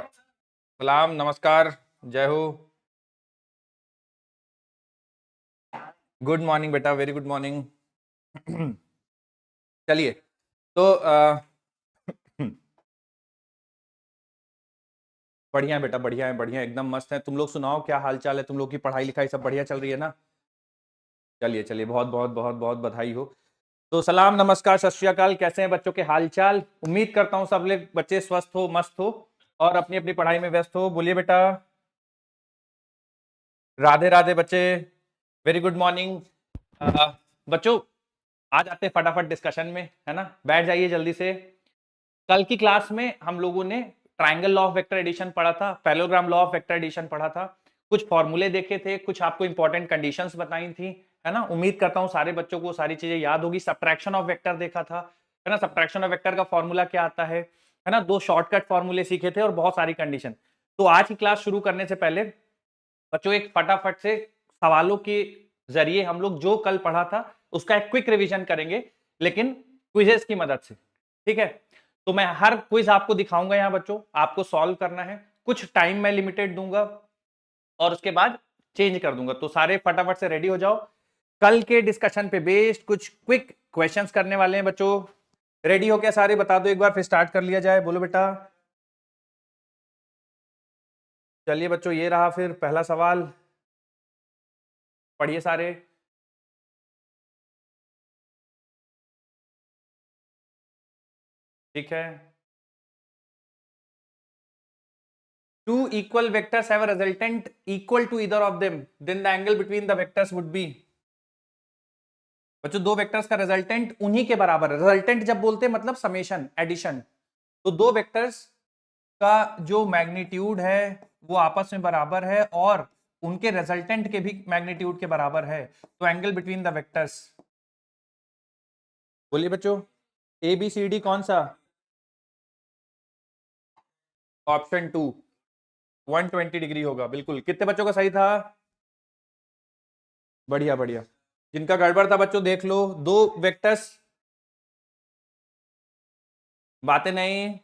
सलाम, नमस्कार, जय हो। गुड मॉर्निंग बेटा, वेरी गुड मॉर्निंग। चलिए, तो बढ़िया है बेटा, बढ़िया है, बढ़िया, एकदम मस्त है। तुम लोग सुनाओ, क्या हाल चाल है? तुम लोग की पढ़ाई लिखाई सब बढ़िया चल रही है ना? चलिए चलिए, बहुत बहुत बहुत बहुत बधाई हो। तो सलाम, नमस्कार, सत श्री अकाल। कैसे हैं बच्चों के हाल चाल? उम्मीद करता हूँ सब लोग बच्चे स्वस्थ हो, मस्त हो और अपनी अपनी पढ़ाई में व्यस्त हो। बोलिए बेटा। राधे राधे बच्चे, वेरी गुड मॉर्निंग। बच्चों, आ जाते हैं फटाफट डिस्कशन में, है ना? बैठ जाइए जल्दी से। कल की क्लास में हम लोगों ने triangle law of vector addition पढ़ा था, parallelogram law of vector addition पढ़ा था, कुछ फॉर्मूले देखे थे, कुछ आपको इंपॉर्टेंट कंडीशंस बताई थी, है ना? उम्मीद करता हूं सारे बच्चों को सारी चीजें याद होगी। सब्ट्रैक्शन ऑफ वेक्टर देखा था, है ना? सब्ट्रैक्शन ऑफ वेक्टर का फॉर्मूला क्या आता है ना? दो शॉर्टकट फॉर्मूले सीखे थे और बहुत सारी कंडीशन। तो आज की क्लास शुरू करने से पहले बच्चों एक फटाफट से सवालों के जरिए हम लोग जो कल पढ़ा था उसका एक क्विक रिवीजन करेंगे, लेकिन क्विजेस की मदद से। ठीक है? तो मैं हर क्विज आपको दिखाऊंगा यहां बच्चों, आपको सॉल्व करना है। कुछ टाइम मैं लिमिटेड दूंगा और उसके बाद चेंज कर दूंगा। तो सारे फटाफट से रेडी हो जाओ। कल के डिस्कशन पे बेस्ड कुछ क्विक क्वेश्चंस करने वाले हैं बच्चों। रेडी हो क्या सारे? बता दो एक बार, फिर स्टार्ट कर लिया जाए। बोलो बेटा। चलिए बच्चों, ये रहा फिर पहला सवाल। पढ़िए सारे। ठीक है। Two equal vectors have a resultant equal to either of them, then the angle between the vectors would be। बच्चों, दो वेक्टर्स का रिजल्टेंट उन्हीं के बराबर है। रिजल्टेंट जब बोलते हैं मतलब समेशन, एडिशन। तो दो वेक्टर्स का जो मैग्नीट्यूड है वो आपस में बराबर है और उनके रिजल्टेंट के भी मैग्नीट्यूड के बराबर है, तो एंगल बिटवीन द वेक्टर्स। बोलिए बच्चों। ए बी सी डी कौन सा? ऑप्शन टू, 120 डिग्री होगा। बिल्कुल। कितने बच्चों का सही था? बढ़िया बढ़िया। जिनका गड़बड़ था बच्चों देख लो। दो वेक्टर्स, बातें नहीं।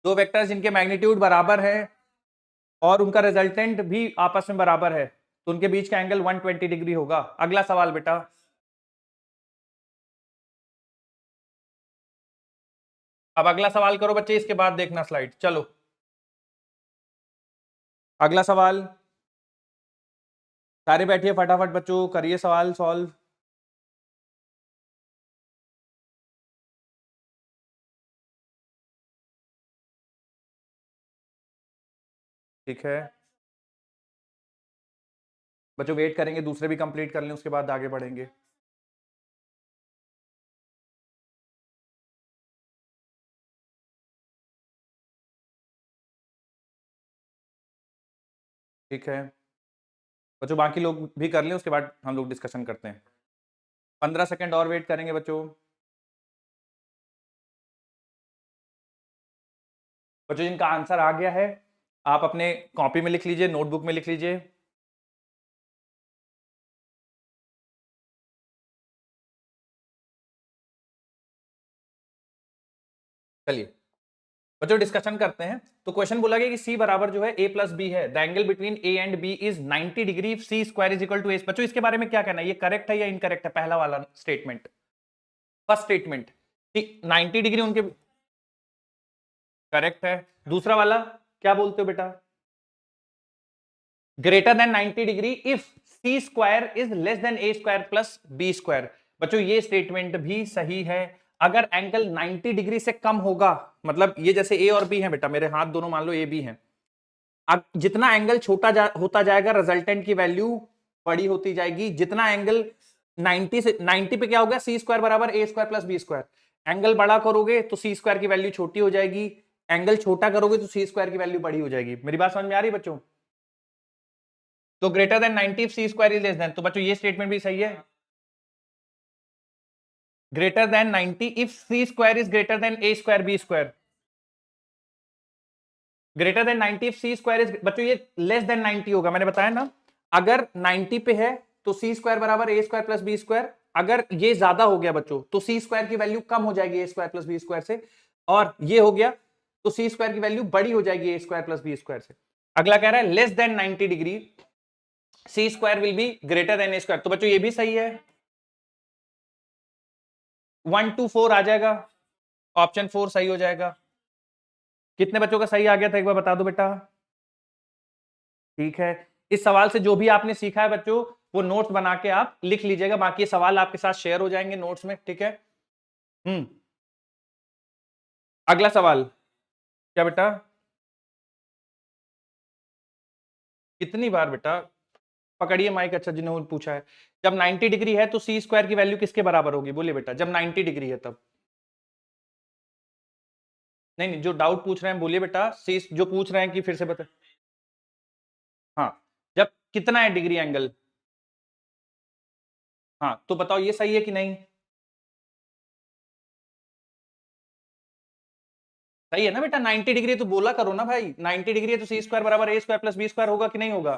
दो वेक्टर्स जिनके मैग्नीट्यूड बराबर है और उनका रिजल्टेंट भी आपस में बराबर है, तो उनके बीच का एंगल 120 डिग्री होगा। अगला सवाल बेटा। अब अगला सवाल करो बच्चे, इसके बाद देखना स्लाइड। चलो अगला सवाल। सारे बैठिए फटाफट बच्चों, करिए सवाल सॉल्व। ठीक है बच्चों, वेट करेंगे, दूसरे भी कंप्लीट कर लें, उसके बाद आगे बढ़ेंगे। ठीक है बच्चों, बाकी लोग भी कर लें, उसके बाद हम लोग डिस्कशन करते हैं। 15 सेकंड और वेट करेंगे बच्चों। बच्चों जिनका आंसर आ गया है आप अपने कॉपी में लिख लीजिए, नोटबुक में लिख लीजिए। चलिए बच्चों डिस्कशन करते हैं। तो क्वेश्चन बोला गया कि सी बराबर जो है ए प्लस बी है, the angle between A and B is 90 degree, C square is equal to A. बच्चों इसके बारे में क्या कहना है? ये करेक्ट है या इनकरेक्ट है? पहला वाला स्टेटमेंट, फर्स्ट स्टेटमेंट। 90 डिग्री उनके करेक्ट है। दूसरा वाला क्या बोलते हो बेटा? Greater than 90 degree if C square is less than A square plus B square. बच्चों ये स्टेटमेंट भी सही है। अगर एंगल 90 डिग्री से कम होगा, मतलब ये जैसे ए और बी है बेटा, मेरे हाथ दोनों मान लो ए बी है, अब जितना एंगल छोटा होता जाएगा रिजल्टेंट की वैल्यू बड़ी होती जाएगी। जितना एंगल 90 से 90 पे क्या होगा? सी स्क्वायर बराबर A square plus B square. Angle बड़ा करोगे तो सी स्क्वायर की वैल्यू छोटी हो जाएगी, एंगल छोटा करोगे तो सी स्क्वायर की वैल्यू बड़ी हो जाएगी। मेरी बात समझ में आ रही है बच्चों? तो greater than 90 c square is less than, तो बच्चों ये स्टेटमेंट भी सही है। Greater than 90 if C square is greater than A square B square. Greater than 90 if C square is, बच्चों ये लेस देन 90 होगा, मैंने बताया ना। अगर 90 पे है तो सी स्क्वायर बराबर A square plus B square. अगर ये ज्यादा हो गया बच्चों तो सी स्क्वायर की वैल्यू कम हो जाएगी a square plus B square से। और ये हो गया तो सी स्क्वायर की वैल्यू बड़ी हो जाएगी a square plus B square से। अगला कह रहा है less than 90 degree C square will be greater than A square, तो बच्चों ये भी सही है, 1 2 4 आ जाएगा, ऑप्शन 4 सही हो जाएगा। कितने बच्चों का सही आ गया था एक बार बता दो बेटा। ठीक है, इस सवाल से जो भी आपने सीखा है बच्चों वो नोट्स बना के आप लिख लीजिएगा, बाकी सवाल आपके साथ शेयर हो जाएंगे नोट्स में, ठीक है। अगला सवाल क्या बेटा, कितनी बार बेटा पकड़िए माइक, अच्छा जिन्होंने पूछा है, जब 90 डिग्री है तो सी स्क्वायर की वैल्यू किसके बराबर होगी, बोलिए बेटा, जब 90 डिग्री है तब। नहीं नहीं, जो डाउट पूछ रहे हैं बोलिए बेटा, सी जो पूछ रहे हैं कि फिर से बता। हाँ, जब कितना है डिग्री एंगल, हाँ तो बताओ ये सही है कि नहीं, सही है ना बेटा, 90 डिग्री तो बोला करो ना भाई, 90 डिग्री है तो सी स्क्वायर बराबर A square plus B square होगा कि नहीं होगा,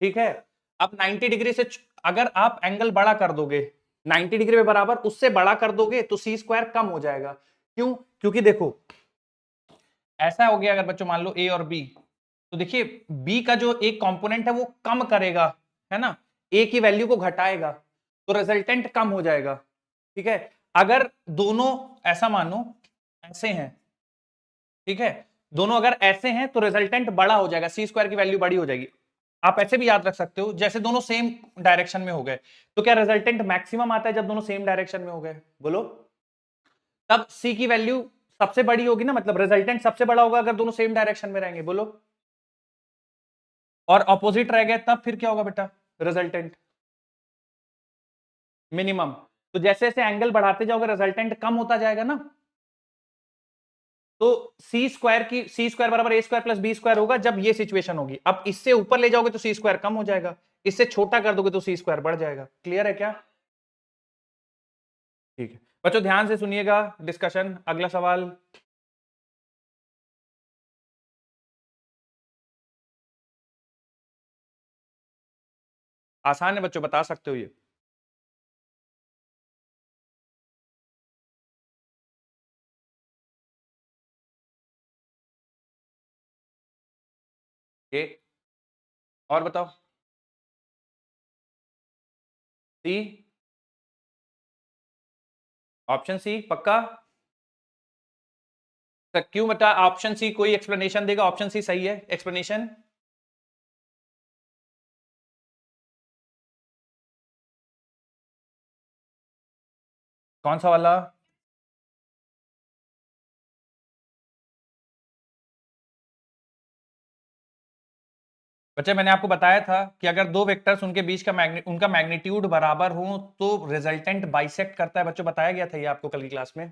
ठीक है। अब 90 डिग्री से अगर आप एंगल बड़ा कर दोगे, 90 डिग्री में बराबर उससे बड़ा कर दोगे तो सी स्क्वायर कम हो जाएगा, क्यों, क्योंकि देखो ऐसा हो गया, अगर बच्चों मान लो ए और बी, तो देखिए बी का जो एक कंपोनेंट है वो कम करेगा, है ना, ए की वैल्यू को घटाएगा, तो रिजल्टेंट कम हो जाएगा, ठीक है। अगर दोनों ऐसा मानो ऐसे हैं, ठीक है, दोनों अगर ऐसे हैं तो रिजल्टेंट बड़ा हो जाएगा, सी स्क्वायर की वैल्यू बड़ी हो जाएगी। आप ऐसे भी याद रख सकते हो, जैसे दोनों सेम डायरेक्शन में हो गए तो क्या रिजल्टेंट मैक्सिमम आता है जब दोनों सेम डायरेक्शन में हो गए, बोलो, तब सी की वैल्यू सबसे बड़ी होगी ना, मतलब रिजल्टेंट सबसे बड़ा होगा अगर दोनों सेम डायरेक्शन में रहेंगे, बोलो, और ऑपोजिट रह गए तब फिर क्या होगा बेटा, रिजल्टेंट मिनिमम। तो जैसे जैसे एंगल बढ़ाते जाओगे रिजल्टेंट कम होता जाएगा ना, तो सी स्क्वायर बराबर A square plus B square होगा जब ये सिचुएशन होगी। अब इससे ऊपर ले जाओगे तो सी स्क्वायर कम हो जाएगा, इससे छोटा कर दोगे तो सी स्क्वायर बढ़ जाएगा। क्लियर है क्या, ठीक है बच्चों, ध्यान से सुनिएगा डिस्कशन। अगला सवाल, आसान है बच्चों, बता सकते हो ये, ये और बताओ, सी, ऑप्शन सी पक्का, तो क्यों बता, ऑप्शन सी कोई एक्सप्लेनेशन देगा, ऑप्शन सी सही है, एक्सप्लेनेशन, कौन सा वाला, बच्चे मैंने आपको बताया था कि अगर दो वेक्टर्स उनके बीच का उनका मैग्नीट्यूड बराबर हो तो रिजल्टेंट बाइसेक्ट करता है, बच्चों बताया गया था ये आपको कल की क्लास में।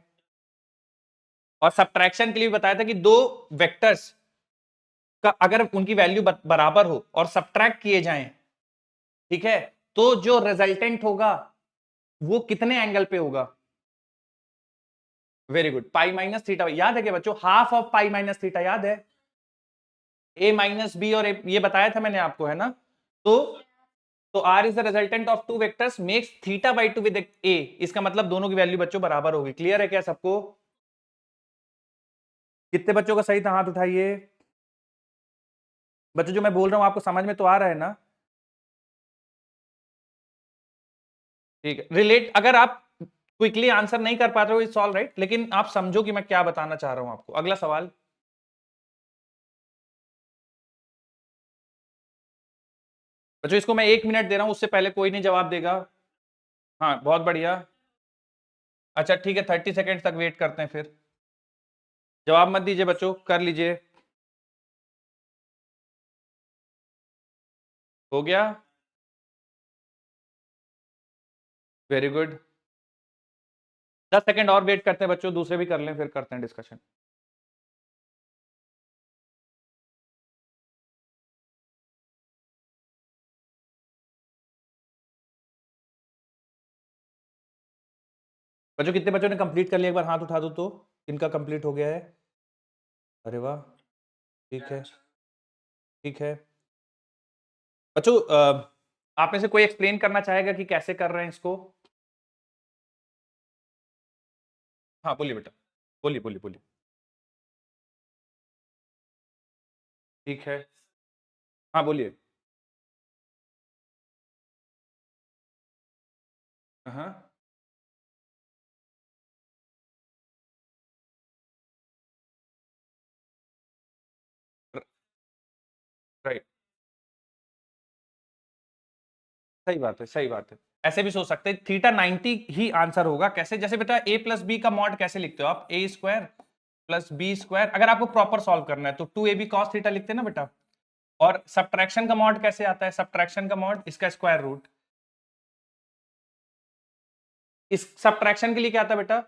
और सब्ट्रैक्शन के लिए बताया था कि दो वेक्टर्स का अगर उनकी वैल्यू बराबर हो और सब्ट्रैक्ट किए जाएं, ठीक है, तो जो रिजल्टेंट होगा वो कितने एंगल पे होगा, very good, pi minus theta, याद है क्या बच्चों, half of pi minus theta याद है, ए माइनस बी और ये बताया था मैंने आपको, है ना। तो R is the resultant of two vectors makes theta by two with A, इसका मतलब दोनों की वैल्यू बच्चों बराबर होगी। क्लियर है क्या सबको, कितने बच्चों का सही था हाथ उठाइए। बच्चों जो मैं बोल रहा हूं आपको समझ में तो आ रहा है ना, ठीक है, रिलेट, अगर आप क्विकली आंसर नहीं कर पाते हो इट्स ऑल राइट, लेकिन आप समझो कि मैं क्या बताना चाह रहा हूं आपको। अगला सवाल, बच्चों इसको मैं 1 मिनट दे रहा हूं, उससे पहले कोई नहीं जवाब देगा। हाँ बहुत बढ़िया, अच्छा ठीक है, 30 सेकेंड तक वेट करते हैं, फिर जवाब मत दीजिए बच्चों, कर लीजिए, हो गया, वेरी गुड, 10 सेकेंड और वेट करते हैं बच्चों, दूसरे भी कर लें फिर करते हैं डिस्कशन। बच्चों कितने बच्चों ने कंप्लीट कर लिया, एक बार हाथ उठा दो तो, इनका कंप्लीट हो गया है, अरे वाह, ठीक है, ठीक है बच्चों, आप में से कोई एक्सप्लेन करना चाहेगा कि कैसे कर रहे हैं इसको, हाँ बोलिए बेटा, बोलिए बोलिए बोलिए। ठीक है, हाँ बोलिए। हाँ, राइट, सही बात है, सही बात है। ऐसे भी सोच सकते हैं थीटा 90 ही आंसर होगा। कैसे? जैसे बेटा a प्लस बी का मॉड कैसे लिखते हो आप? ए स्क्वायर प्लस बी स्क्वायर। अगर आपको प्रॉपर सॉल्व करना है तो 2ab cos थीटा लिखते हैं ना बेटा। और सब्ट्रैक्शन का मॉड कैसे आता है? सब्ट्रैक्शन का मॉड इसका स्क्वायर रूट। इस सब्ट्रैक्शन के लिए क्या आता है बेटा?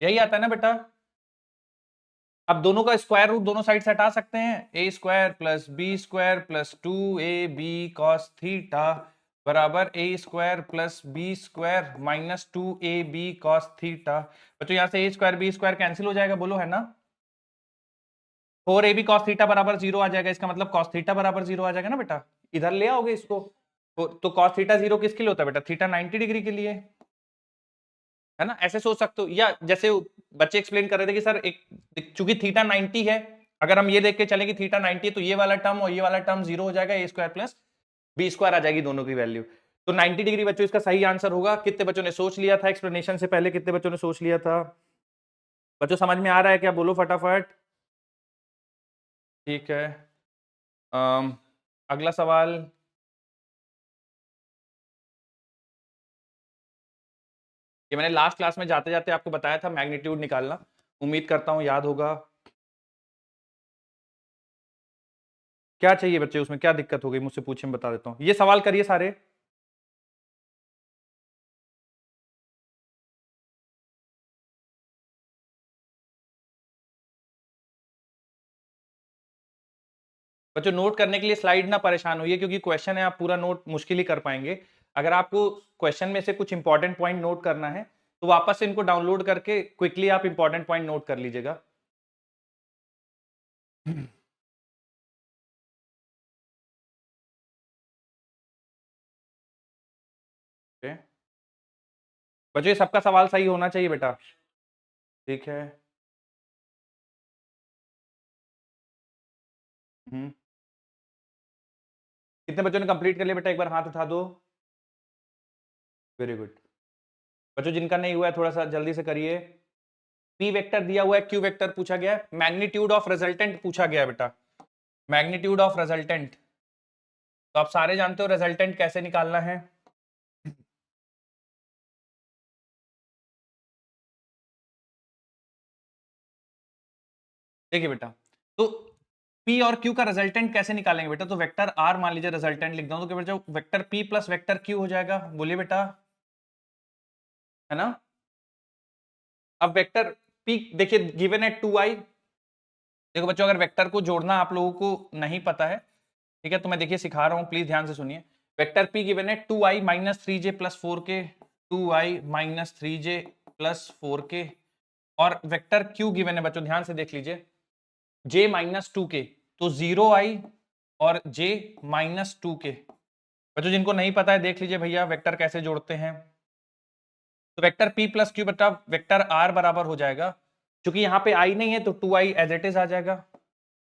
यही आता है ना बेटा। अब दोनों का स्क्वायर रूट दोनों साइड से हटा सकते हैं। A square plus B square plus 2ab cos theta बराबर A square plus B square minus 2ab cos theta. बच्चों यहाँ से A square B square cancel हो जाएगा, बोलो, है ना। 4ab cos थीटा बराबर 0 आ जाएगा। इसका मतलब cos थीटा बराबर 0 आ जाएगा ना बेटा। इधर ले आओगे इसको। तो cos थीटा 0 किसके लिए होता है बेटा? थीटा 90 डिग्री के लिए, है ना। ऐसे सोच सकते हो। या जैसे बच्चे एक्सप्लेन कर रहे थे कि सर एक चूंकि थीटा 90 है, अगर हम ये देख के चले कि थीटा 90 है तो ये वाला टर्म और ये वाला टर्म 0 हो जाएगा, ए स्क्वायर प्लस बी स्क्वायर आ जाएगी दोनों की वैल्यू। तो 90 डिग्री बच्चों इसका सही आंसर होगा। कितने बच्चों ने सोच लिया था एक्सप्लेनेशन से पहले? कितने बच्चों ने सोच लिया था? बच्चों समझ में आ रहा है क्या? बोलो फटाफट। ठीक है, अगला सवाल। ये मैंने लास्ट क्लास में जाते जाते आपको बताया था, मैग्नीट्यूड निकालना। उम्मीद करता हूं याद होगा। क्या चाहिए बच्चे? उसमें क्या दिक्कत हो गई मुझसे पूछे, मैं बता देता हूँ। ये सवाल करिए सारे। बच्चों नोट करने के लिए स्लाइड ना परेशान होइए, क्योंकि क्वेश्चन है, आप पूरा नोट मुश्किल ही कर पाएंगे। अगर आपको क्वेश्चन में से कुछ इंपॉर्टेंट पॉइंट नोट करना है तो वापस से इनको डाउनलोड करके क्विकली आप इंपॉर्टेंट पॉइंट नोट कर लीजिएगा। बच्चों ये सबका सवाल सही होना चाहिए बेटा। ठीक है। हम्म कितने बच्चों ने कंप्लीट कर लिया बेटा? एक बार हाथ उठा दो। Very good. बच्चों जिनका नहीं हुआ है थोड़ा सा जल्दी से करिए। पी वेक्टर दिया हुआ है, क्यू वेक्टर पूछा गया है, मैग्नीट्यूड ऑफ रिजल्टेंट पूछा गया है बेटा। मैग्नीट्यूड ऑफ रिजल्टेंट तो आप सारे जानते हो रिजल्टेंट कैसे निकालना है। देखिए बेटा, तो P और Q का रिजल्टेंट कैसे निकालेंगे बेटा? तो वेक्टर R मान लीजिए रिजल्टेंट लिख दो, तो क्या बेटा vector P plus vector Q हो जाएगा। बोलिए बेटा, है ना। अब वेक्टर P देखिए गिवन है 2i। देखो बच्चों अगर वेक्टर को जोड़ना आप लोगों को नहीं पता है, ठीक है, तो मैं देखिए सिखा रहा हूं, प्लीज ध्यान से सुनिए। वेक्टर P गिवन है 2i minus 3j plus 4k, 2i minus 3j plus 4k। और वेक्टर Q गिवन है बच्चों, ध्यान से देख लीजिए, j माइनस 2k, तो 0i और j माइनस 2k। बच्चों जिनको नहीं पता है देख लीजिए भैया वेक्टर कैसे जोड़ते हैं। तो वेक्टर p प्लस क्यू बटा वेक्टर r बराबर हो जाएगा, क्योंकि यहाँ पे i नहीं है तो 2i एज इट इज आ जाएगा।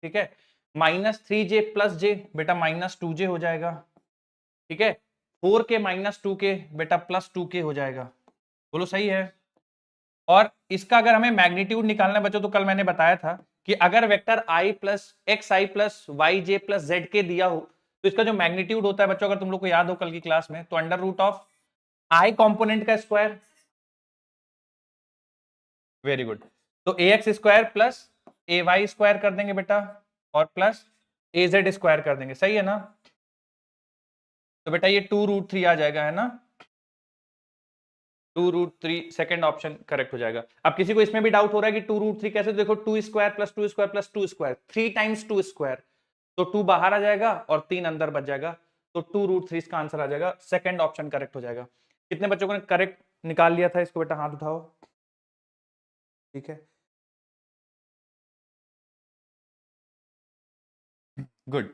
ठीक है, माइनस 3j प्लस j बेटा माइनस 2j हो जाएगा। ठीक है, 4k माइनस 2k बेटा प्लस 2k हो जाएगा। बोलो सही है। और इसका अगर हमें मैग्नीट्यूड निकालना है बच्चों, तो कल मैंने बताया था कि अगर vector i plus x i plus y j plus z के दिया हो तो इसका जो मैग्नीट्यूड होता है बच्चों, अगर तुम लोग को याद हो कल की क्लास में, तो under root of i component का स्क्वायर। Very good. तो a x square plus a y square कर देंगे बेटा, और प्लस ए जेड स्क्वायर कर देंगे। सही है ना। तो बेटा ये 2√3 आ जाएगा, है ना। 2√3 सेकंड ऑप्शन करेक्ट हो जाएगा। अब किसी को इसमें भी डाउट हो रहा है कि 2√3 कैसे? तो देखो 2 square plus 2 square plus 2 square, 3 times 2 square, तो 2 बाहर आ जाएगा और 3 अंदर बच जाएगा, तो 2√3 इसका आंसर आ जाएगा। सेकंड ऑप्शन करेक्ट हो जाएगा। कितने बच्चों ने करेक्ट निकाल लिया था इसको बेटा? हाथ उठाओ। ठीक है, गुड।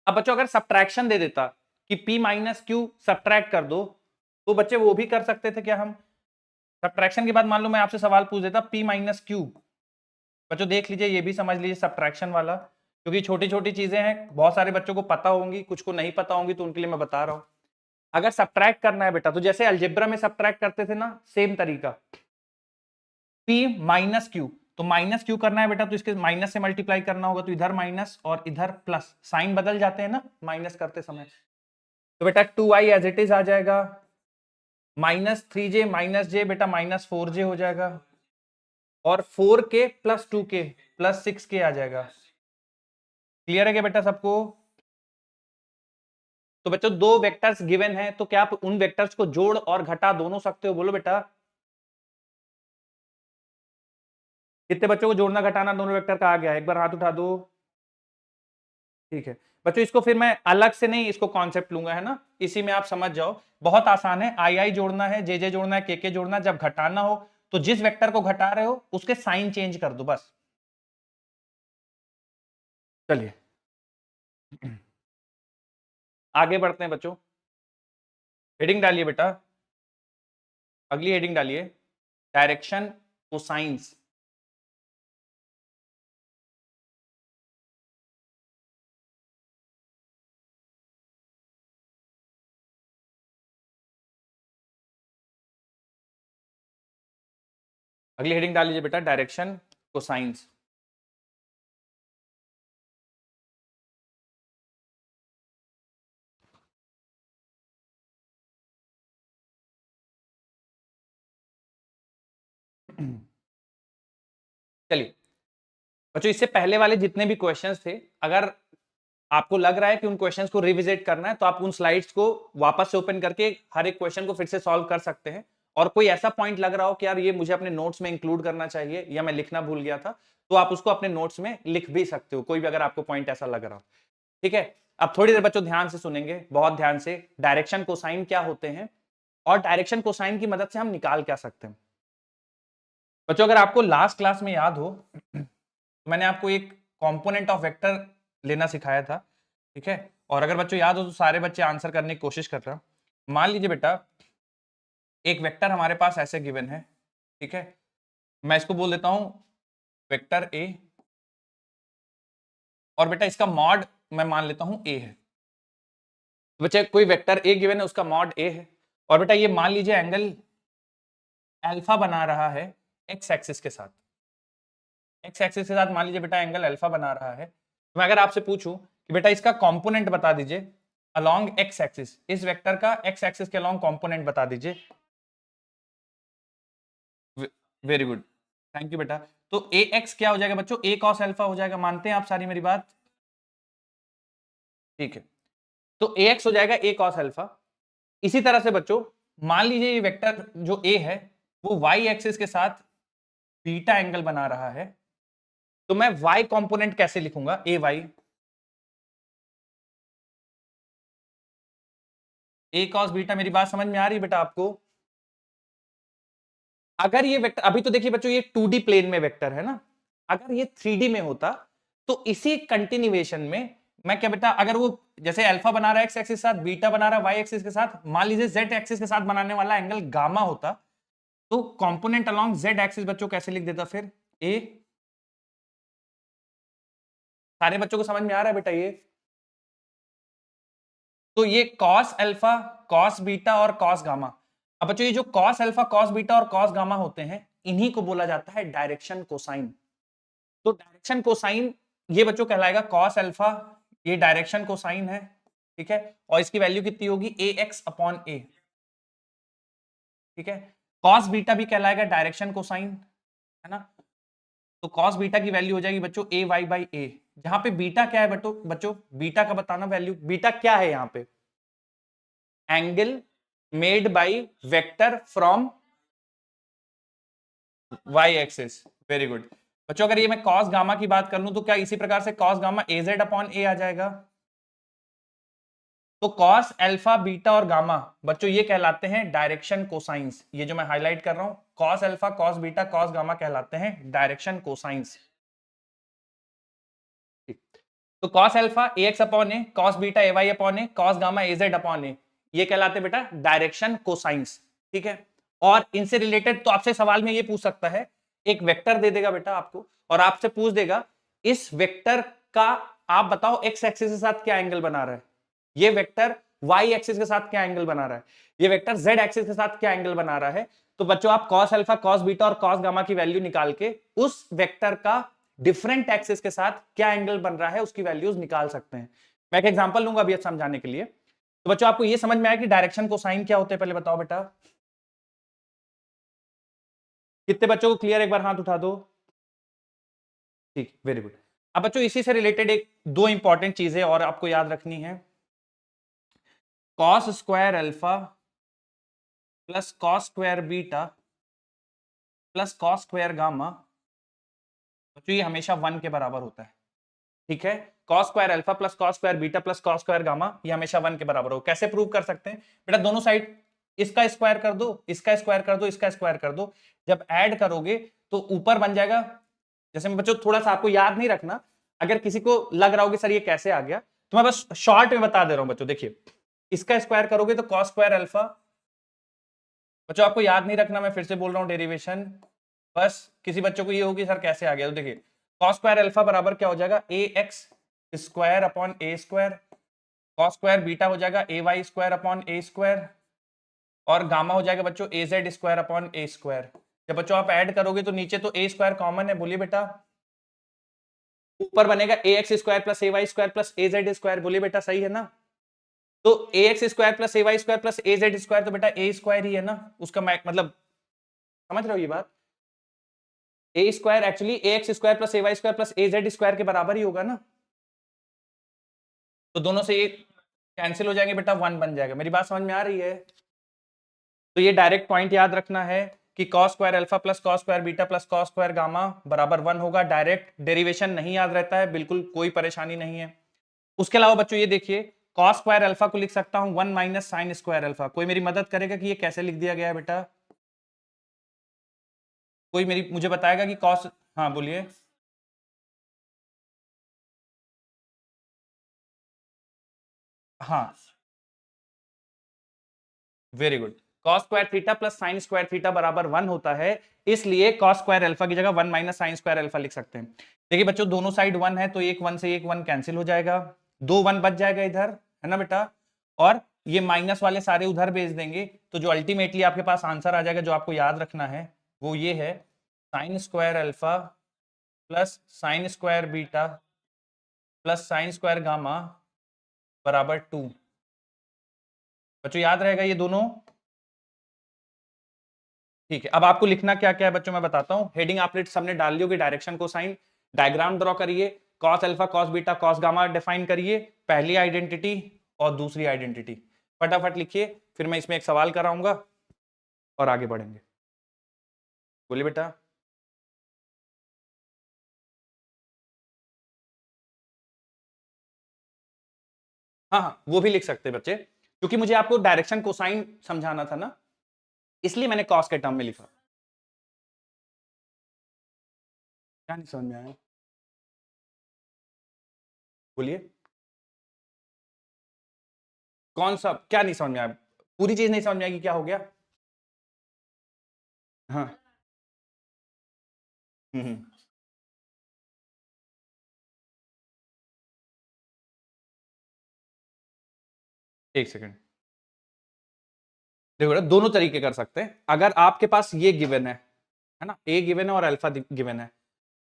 अब बच्चों अगर सब्ट्रैक्शन दे देता कि p माइनस क्यू सब्ट्रैक्ट कर दो, तो बच्चे वो भी कर सकते थे क्या हम? सब्ट्रैक्शन के बाद मान लो मैं आपसे सवाल पूछ देता p माइनस क्यू, बच्चों देख लीजिए, ये भी समझ लीजिए सब्ट्रैक्शन वाला, क्योंकि छोटी छोटी चीजें हैं, बहुत सारे बच्चों को पता होंगी, कुछ को नहीं पता होंगी, तो उनके लिए मैं बता रहा हूं। अगर सब्ट्रैक्ट करना है बेटा, तो जैसे अलजेब्रा में सब्ट्रैक्ट करते थे ना, सेम तरीका, p माइनस क्यू, तो माइनस क्यू करना है बेटा, तो इसके माइनस से मल्टीप्लाई करना होगा, तो इधर माइनस और इधर प्लस, साइन बदल जाते हैं ना माइनस करते समय, तो बेटा 2i एज इट इज आ जाएगा, माइनस 3j माइनस j बेटा माइनस 4j हो जाएगा, और 4k plus 2k plus 6k आ जाएगा। क्लियर है क्या बेटा सबको? तो बच्चों दो वेक्टर्स गिवन है, तो क्या आप उन वेक्टर्स को जोड़ और घटा दोनों सकते हो? बोलो बेटा, कितने बच्चों को जोड़ना घटाना दोनों वेक्टर का आ गया? एक बार हाथ उठा दो। ठीक है बच्चों, इसको फिर मैं अलग से नहीं, इसको कॉन्सेप्ट लूंगा, है ना, इसी में आप समझ जाओ, बहुत आसान है। आई जोड़ना है, जे जोड़ना है, के जोड़ना है, जब घटाना हो तो जिस वेक्टर को घटा रहे हो उसके साइन चेंज कर दो बस। चलिए आगे बढ़ते हैं बच्चों, हेडिंग डालिए बेटा, अगली हेडिंग डालिए, डायरेक्शन कोसाइंस। अगली हेडिंग डाल लीजिए बेटा, डायरेक्शन कोसाइंस। चलिए बच्चों, इससे पहले वाले जितने भी क्वेश्चंस थे, अगर आपको लग रहा है कि उन क्वेश्चंस को रिविजिट करना है, तो आप उन स्लाइड्स को वापस से ओपन करके हर एक क्वेश्चन को फिर से सॉल्व कर सकते हैं। और कोई ऐसा पॉइंट लग रहा हो कि यार ये मुझे अपने नोट्स में इंक्लूड करना चाहिए, या मैं लिखना भूल गया था, तो आप उसको अपने नोट्स में लिख भी सकते हो, कोई भी अगर आपको पॉइंट ऐसा लग रहा हो। ठीक है, अब थोड़ी देर बच्चों ध्यान से सुनेंगे, बहुत ध्यान से, डायरेक्शन कोसाइन क्या होते हैं और डायरेक्शन कोसाइन की मदद से हम निकाल क्या सकते हैं। बच्चों अगर आपको लास्ट क्लास में याद हो, मैंने आपको एक कंपोनेंट ऑफ वेक्टर लेना सिखाया था, ठीक है, और अगर बच्चों याद हो तो सारे बच्चे आंसर करने की कोशिश कर रहे हैं। मान लीजिए बेटा एक वेक्टर हमारे पास ऐसे गिवन है, ठीक है, मैं इसको बोल देता हूं वेक्टर ए, और बेटा इसका मॉड मैं मान लेता हूं ए है। बच्चे कोई वेक्टर ए गिवन है, उसका मॉड ए है, और बेटा ये मान लीजिए एंगल अल्फा बना रहा है एक्स एक्सिस के साथ, एक्स एक्सिस के साथ मान लीजिए बेटा एंगल अल्फा बना रहा है। तो मैं अगर आपसे पूछूं कि बेटा इसका कंपोनेंट बता दीजिए अलोंग एक्स एक्सिस, इस वेक्टर का एक्स एक्सिस के अलोंग कंपोनेंट बता दीजिए। वेरी गुड, थैंक यू बेटा। तो ए एक्स क्या हो जाएगा बच्चों? ए कॉस अल्फा हो जाएगा, मानते हैं आप सारी मेरी बात? ठीक है, तो ए एक्स हो जाएगा ए कॉस अल्फा। इसी तरह से बच्चों मान लीजिए ये वेक्टर जो ए है वो वाई एक्सिस के साथ बीटा एंगल बना रहा है, तो मैं y कंपोनेंट कैसे लिखूंगा? ए वाई, ए कॉस बीटा। मेरी बात समझ में आ रही है बेटा आपको? अगर ये वेक्टर, अभी तो देखिए बच्चों ये 2D प्लेन में वेक्टर है ना, अगर ये 3D में होता तो इसी कंटिन्यूएशन में मैं क्या बेटा, अगर वो जैसे अल्फा बना रहा है एक्स एक्सिस के साथ, बीटा बना रहा है वाई एक्सिस के साथ, मान लीजिए जेड एक्सिस के साथ बनाने वाला एंगल गामा होता, तो कंपोनेंट अलोंग जेड एक्सिस बच्चों कैसे लिख देता फिर? ए, सारे बच्चों को समझ में आ रहा है बेटा ये? तो ये कॉस अल्फा, कॉस बीटा और कॉस गामा। अब बच्चों ये जो कॉस अल्फा, कॉस बीटा और कॉस गामा होते हैं, इन्हीं को बोला जाता है डायरेक्शन कोसाइन। तो डायरेक्शन कोसाइन ये बच्चों कहलाएगा कॉस अल्फा, ये डायरेक्शन कोसाइन है, ठीक है, और इसकी वैल्यू कितनी होगी? ए एक्स अपॉन ए, ठीक है। कॉस बीटा भी कहलाएगा डायरेक्शन कोसाइन, है ना, तो कॉस बीटा की वैल्यू हो जाएगी बच्चों ए वाई बाई ए, जहां पे बीटा क्या है बच्चों बीटा का बताना वैल्यू, बीटा क्या है यहाँ पे? Angle made by vector from y axis. Very good बच्चों, अगर ये मैं कॉस गामा की बात कर लूं तो क्या इसी प्रकार से cos gamma A Z upon A आ जाएगा? तो कॉस अल्फा बीटा और गामा बच्चों ये कहलाते हैं डायरेक्शन कोसाइंस, ये जो मैं हाईलाइट कर रहा हूं, cos alpha cos beta cos gamma कहलाते हैं डायरेक्शन कोसाइंस। तो cos alpha A X upon A, cos beta A Y upon A, cos gamma A Z upon A, ये कहलाते बेटा डायरेक्शन कोसाइंस, ठीक है। और इनसे रिलेटेड तो आपसे सवाल में ये पूछ सकता है, एक वेक्टर दे देगा बेटा आपको और आपसे पूछ देगा इस वेक्टर का आप बताओ एक्स एक्सिस के साथ क्या एंगल बना रहा है, ये वेक्टर वाई एक्सिस के साथ क्या एंगल बना रहा है, ये वेक्टर जेड एक्सिस के साथ क्या एंगल बना रहा है। तो बच्चों आप कॉस अल्फा कॉस बीटा और कॉस गामा की वैल्यू निकाल के उस वेक्टर का डिफरेंट एक्सिस के साथ क्या एंगल बन रहा है उसकी वैल्यूज निकाल सकते हैं। मैं एक एग्जांपल लूंगा अभी समझाने के लिए। तो बच्चों आपको ये समझ में आया कि डायरेक्शन कोसाइन क्या होते हैं, पहले बताओ बेटा। कितने बच्चों को क्लियर, एक बार हाथ उठा दो। ठीक, वेरी गुड। अब बच्चों इसी से रिलेटेड एक दो इंपॉर्टेंट चीजें और आपको याद रखनी है। Cos square alpha plus cos square beta plus cos square gamma, बच्चों ये हमेशा 1 के बराबर होता है। ठीक है, cos square alpha plus cos square beta plus cos square gamma ये हमेशा 1 के बराबर हो। कैसे प्रूव कर सकते हैं बेटा, दोनों साइड इसका स्क्वायर कर दो, इसका स्क्वायर कर दो, इसका स्क्वायर कर दो, जब ऐड करोगे तो ऊपर बन जाएगा। जैसे मैं बच्चों थोड़ा सा आपको याद नहीं रखना, अगर किसी को लग रहा होगा सर ये कैसे आ गया, तो मैं बस शॉर्ट में बता दे रहा हूं बच्चों। देखिए इसका स्क्वायर करोगे तो कॉस स्क्वायर अल्फा, बच्चों आपको याद नहीं रखना, मैं फिर से बोल रहा हूं डेरिवेशन, बस किसी बच्चों को ये होगी सर कैसे आ गया। तो देखिए कॉस स्क्वायर अल्फा बराबर क्या हो जाएगा, ए एक्स स्क्वायर अपॉन ए स्क्वायर, कॉस स्क्वायर बीटा हो जाएगा ए वाई स्क्वायर अपॉन ए स्क्वायर, और गामा हो जाएगा बच्चों ए जेड स्क्वायर अपॉन ए स्क्वायर। जब बच्चों आप ऐड करोगे तो नीचे तो ए स्क्वायर कॉमन है, बोलिए बेटा, ऊपर बनेगा ए x square plus a y square plus a z square, बोलिए बेटा सही है ना। तो a x square plus a y square plus a z square तो बेटा ए स्क्वायर ही है ना, उसका मतलब समझ रहे हो ये बात, ए square actually A x square plus a y square plus a z square के बराबर ही होगा ना। तो दोनों से ये कैंसिल हो जाएंगे बेटा, 1 बन जाएगा। मेरी बात समझ में आ रही है। तो ये डायरेक्ट पॉइंट याद रखना है कि cos square alpha plus cos square beta plus cos square gamma बराबर 1 होगा। डायरेक्ट डेरिवेशन नहीं याद रहता है, बिल्कुल कोई परेशानी नहीं है। उसके अलावा बच्चों ये देखिए कॉस स्क्वायर अल्फा को लिख सकता हूं 1 माइनस साइन स्क्वायर अल्फा। कोई मेरी मदद करेगा कि ये कैसे लिख दिया गया है बेटा, कोई मेरी मुझे बताएगा कि कॉस, हाँ बोलिए। हाँ very good, cos square theta plus sine square theta बराबर 1 होता है, इसलिए कॉस स्क्वायर अल्फा की जगह 1 माइनस साइन स्क्वायर अल्फा लिख सकते हैं। देखिए बच्चों दोनों साइड 1 है तो एक 1 से एक 1 कैंसिल हो जाएगा, 2 1 बच जाएगा इधर, है ना बेटा, और ये माइनस वाले सारे उधर भेज देंगे, तो जो अल्टीमेटली आपके पास आंसर आ जाएगा जो आपको याद रखना है वो ये है, sine square alpha plus sine square beta plus sine square gamma बराबर 2। बच्चों याद रहेगा ये दोनों। ठीक है, अब आपको लिखना क्या क्या है बच्चों मैं बताता हूं। हेडिंग आप सबने डाल ली होगी, डायरेक्शन कोसाइन, डायग्राम ड्रॉ करिए, cos alpha cos beta cos gamma define करिए, पहली आइडेंटिटी और दूसरी आइडेंटिटी फटाफट लिखिए, फिर मैं इसमें एक सवाल कराऊंगा और आगे बढ़ेंगे। बोलिए बेटा। हाँ हाँ वो भी लिख सकते हैं बच्चे, क्योंकि मुझे आपको डायरेक्शन कोसाइन समझाना था ना, इसलिए मैंने कॉस के टर्म में लिखा। क्या नहीं समझ में आया, बोलिए। कौन सा, क्या नहीं समझ में आया, पूरी चीज नहीं समझ में आएगी, क्या हो गया। हाँ हम्म, एक सेकंड। देखो बेटा दोनों तरीके कर सकते हैं, अगर आपके पास ये गिवन है ना, ए गिवन है और अल्फा गिवन है,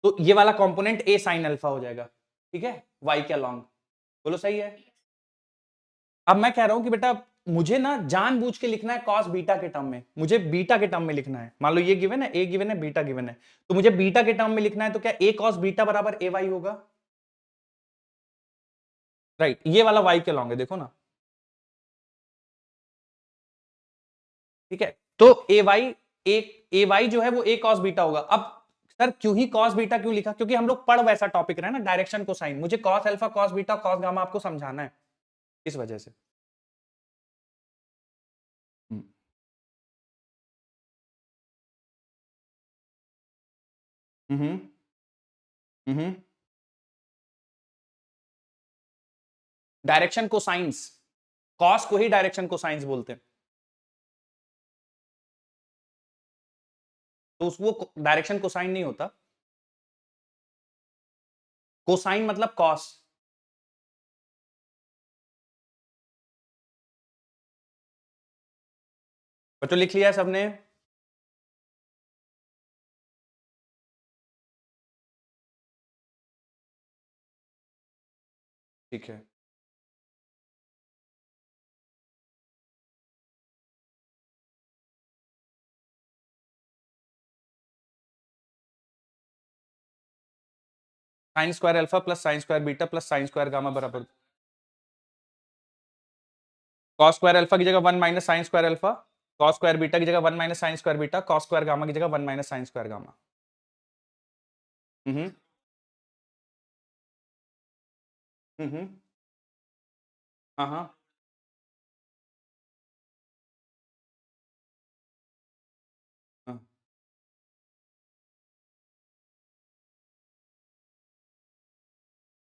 तो ये वाला कंपोनेंट ए साइन अल्फा हो जाएगा, ठीक है, वाई के अलॉन्ग, बोलो सही है। अब मैं कह रहा हूं कि बेटा मुझे ना जानबूझ के लिखना है कॉस बीटा के टर्म में, मुझे बीटा के टर्म में लिखना है। मान लो ये गिवन है, ए गिवन है, बीटा गिवन है, तो मुझे बीटा के टर्म में लिखना है, तो क्या ए कॉस बीटा बराबर ए वाई होगा, राइट, ये वाला वाई के अलॉन्ग है, देखो ना, ठीक है। तो ए वाई, ए वाई जो है वो ए कॉस बीटा होगा। अब सर क्यों ही कॉस बीटा क्यों लिखा, क्योंकि हम लोग पढ़ वैसा टॉपिक रहे ना, डायरेक्शन को साइन, मुझे cos alpha cos beta cos gamma आपको समझाना है, इस वजह से। हम्म हम्म डायरेक्शन को साइंस, कॉस को ही डायरेक्शन को साइंस बोलते हैं। तो वो डायरेक्शन कोसाइन नहीं होता, कोसाइन मतलब कॉस। बच्चों लिख लिया है सबने? ठीक है, sine square alpha plus sine square beta plus sine square gamma बराबर कॉस स्क्वायर अल्फा की जगह 1 minus sine square alpha, cos square beta की जगह 1 minus sine square beta, cos square gamma की जगह 1 माइनस साइन स्क्वायर गामा। हम्म हम्म हाँ हाँ। हाँ।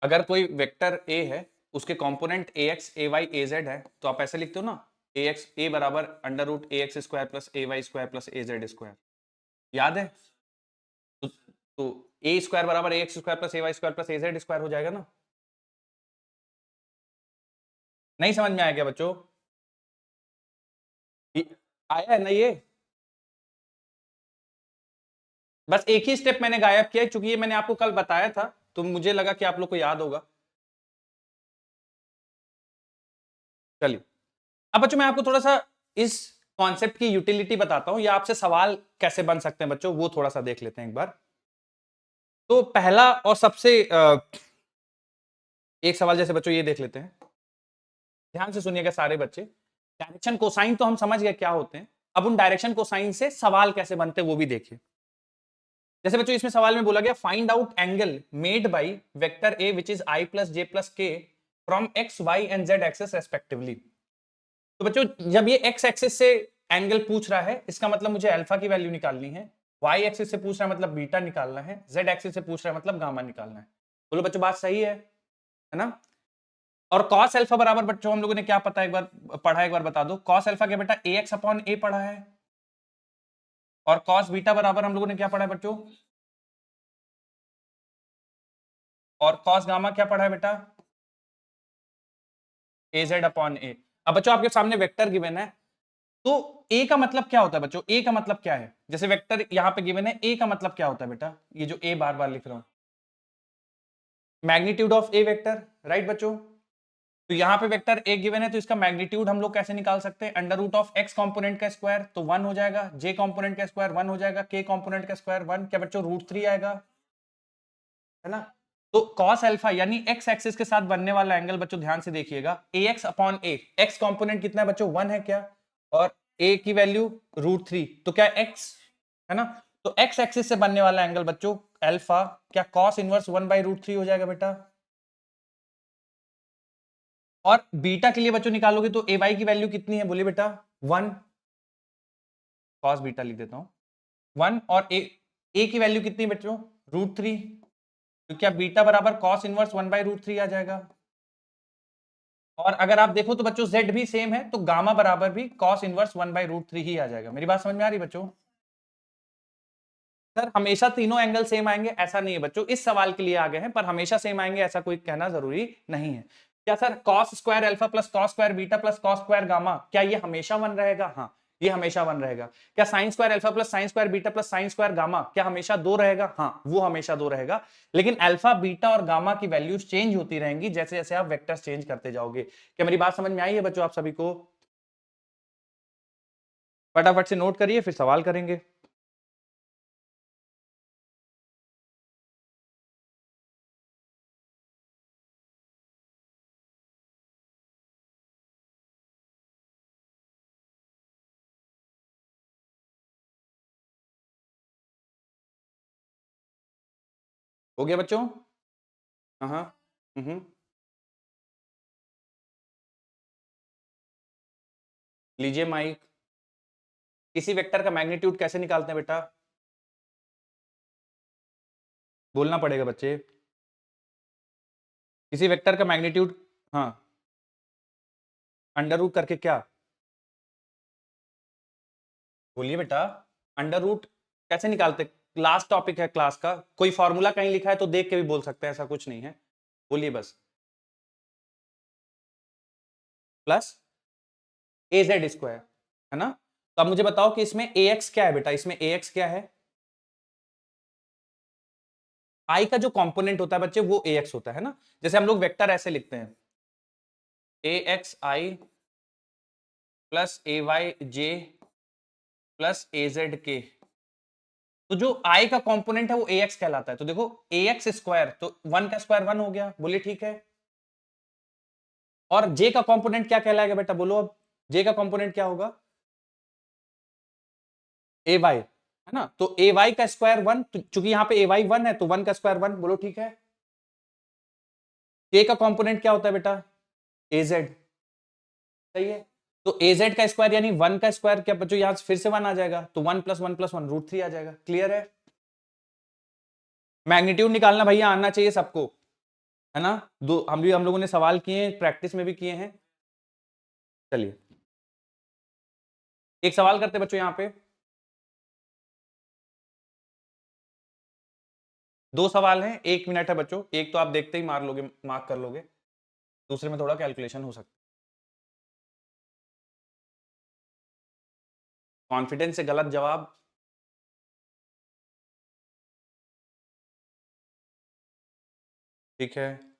अगर कोई वेक्टर ए है, उसके component a x a y a z है, तो आप ऐसे लिखते हो ना, ए एक्स ए बराबर under root A x square plus a y square plus a z square. याद है? तो ए स्क्वायर बराबर ए x square plus a y square plus a z square हो जाएगा ना? नहीं समझ में आया क्या बच्चों? आया है ना ये? बस एक ही स्टेप मैंने गायब किया, क्योंकि ये मैंने आपको कल बताया था, तो मुझे लगा कि आप लोग को याद होगा। चलिए, अब बच्चों मैं आपको थोड़ा सा इस कॉन्सेप्ट की यूटिलिटी बताता हूं, या आपसे सवाल कैसे बन सकते हैं बच्चों, वो थोड़ा सा देख लेते हैं एक बार। तो पहला और सबसे एक सवाल जैसे बच्चों ये देख लेते हैं, ध्यान से सुनिएगा सारे बच्चे। डायरेक्शन कोसाइन तो हम समझ गए क्या होते हैं, अब उन डायरेक्शन कोसाइन से सवाल कैसे बनते हैं वो भी देखिए। जैसे बच्चों इसमें सवाल में बोला गया, find out angle made by vector A which is I plus J plus K from X Y and Z axes respectively. तो बच्चों जब ये एक्स एक्सिस से एंगल पूछ रहा है, इसका मतलब मुझे अल्फा की वैल्यू निकालनी है, वाई एक्सिस से पूछ रहा है मतलब बीटा निकालना है, जेड एक्सिस से पूछ रहा है मतलब गामा निकालना है। बोलो बच्चों बात सही है ना? और कॉस अल्फा बराबर बच्चों हम लोगों ने क्या पता, एक बार पढ़ा, एक बार बता दो। कॉस अल्फा क्या बेटा, ए एक्स अपॉन ए पढ़ा है। और कॉस बीटा बराबर हम लोगों ने क्या पढ़ा है बच्चों? और कॉस गामा क्या पढ़ा है बेटा? ए जेड अपॉन ए। अब बच्चों आपके सामने वेक्टर गिवन है, तो ए का मतलब क्या होता है बच्चों? ए का मतलब क्या है? जैसे वेक्टर यहां पे गिवन है, ए का मतलब क्या होता है बेटा? ये जो ए बार बार लिख रहा हूं, magnitude of A vector, right बच्चों? तो यहाँ पे वेक्टर ए गिवन है, तो इसका मैग्नीट्यूड हम लोग कैसे निकाल सकते हैं? Under root of x component का स्क्वायर तो 1 हो जाएगा, जे कॉम्पोनेंट का स्क्वायर 1 हो जाएगा, के कॉम्पोनेंट का स्क्वायर 1, क्या बच्चों √3 आएगा, है ना? तो cos अल्फा यानी x एक्सिस के साथ बनने वाला एंगल बच्चों ध्यान से देखिएगा, ax upon a, x component कितना है बच्चों? 1 है क्या? और a की वैल्यू √3, तो क्या x है ना? तो x एक्सिस से बनने वाला एंगल बच्चों अल्फा क्या cos इनवर्स 1/√3 हो जाएगा बेटा? और बीटा के लिए बच्चों निकालोगे तो ए वाई की वैल्यू कितनी है, बोलिए बेटा? 1। कॉस बीटा लिख देता हूं 1, और ए की वैल्यू कितनी बच्चों? √3। तो क्या बीटा बराबर कॉस इनवर्स 1/√3 आ जाएगा? और अगर आप देखो तो बच्चों जेड भी सेम है, तो गामा बराबर भी कॉस इनवर्स 1/√3 ही आ जाएगा। मेरी बात समझ में आ रही बच्चों? सर हमेशा तीनों एंगल सेम आएंगे ऐसा नहीं है बच्चों, इस सवाल के लिए आ गए हैं, पर हमेशा सेम आएंगे ऐसा कोई कहना जरूरी नहीं है। क्या sir cos square alpha plus cos square beta plus cos square gamma, क्या ये हमेशा 1 रहेगा? हाँ, ये हमेशा 1 रहेगा। क्या sign square alpha plus sine square beta plus sine square gamma, क्या हमेशा 2 रहेगा? हाँ, वो हमेशा 2 रहेगा। लेकिन अल्फा बीटा और गामा की वैल्यूज चेंज होती रहेंगी जैसे जैसे आप वेक्टर्स चेंज करते जाओगे। क्या मेरी बात समझ में आई है बच्चों आप सभी को? फटाफट से नोट करिए, फिर सवाल करेंगे। हो गया बच्चों? हाँ हाँ। लीजिए माइक। किसी वेक्टर का मैग्नीट्यूड कैसे निकालते हैं बेटा? बोलना पड़ेगा बच्चे। किसी वेक्टर का मैग्नीट्यूड, हाँ, अंडर रूट करके क्या? बोलिए बेटा। अंडर रूट कैसे निकालते? लास्ट टॉपिक है क्लास का, कोई फॉर्मूला कहीं लिखा है तो देख के भी बोल सकते हैं, ऐसा कुछ नहीं है, बोलिए बस। प्लस ए जेड स्क्वायर, है ना? तो अब मुझे बताओ कि इसमें ए एक्स क्या है बेटा, इसमें ए एक्स क्या है? आई का जो कंपोनेंट होता है बच्चे वो ए एक्स होता है ना। जैसे हम लोग वेक्टर ऐसे लिखते हैं, ए x i plus a Y j plus a Z के। तो जो आई का कंपोनेंट है वो ए एक्स कहलाता है। तो देखो ए एक्स स्क्वायर, तो वन का स्क्वायर वन हो गया, बोलिए ठीक है। और जे का कंपोनेंट क्या कहलाएगा बेटा, बोलो अब। जे का कंपोनेंट क्या होगा? ए वाई, है ना? तो ए वाई का स्क्वायर वन, चूंकि यहां पे ए वाई वन है तो वन का स्क्वायर वन, बोलो ठीक है। के का कंपोनेंट क्या होता है बेटा? ए जेड, सही है। तो ए जेड का स्क्वायर यानी वन का स्क्वायर, क्या बच्चों यहां फिर से वन आ जाएगा, तो one plus one root three आ जाएगा। क्लियर है? मैग्नीट्यूड निकालना भैया आना चाहिए सबको, है ना? दो हम लोगों ने सवाल किए हैं, प्रैक्टिस में भी किए हैं। चलिए एक सवाल करते बच्चों यहां पे। दो सवाल हैं, एक मिनट है बच्चों। एक तो आप देखते ही मार लोगे, मार्क कर लोगे, दूसरे में थोड़ा कैलकुलेशन हो सकता है। कॉन्फिडेंस से गलत जवाब। ठीक है,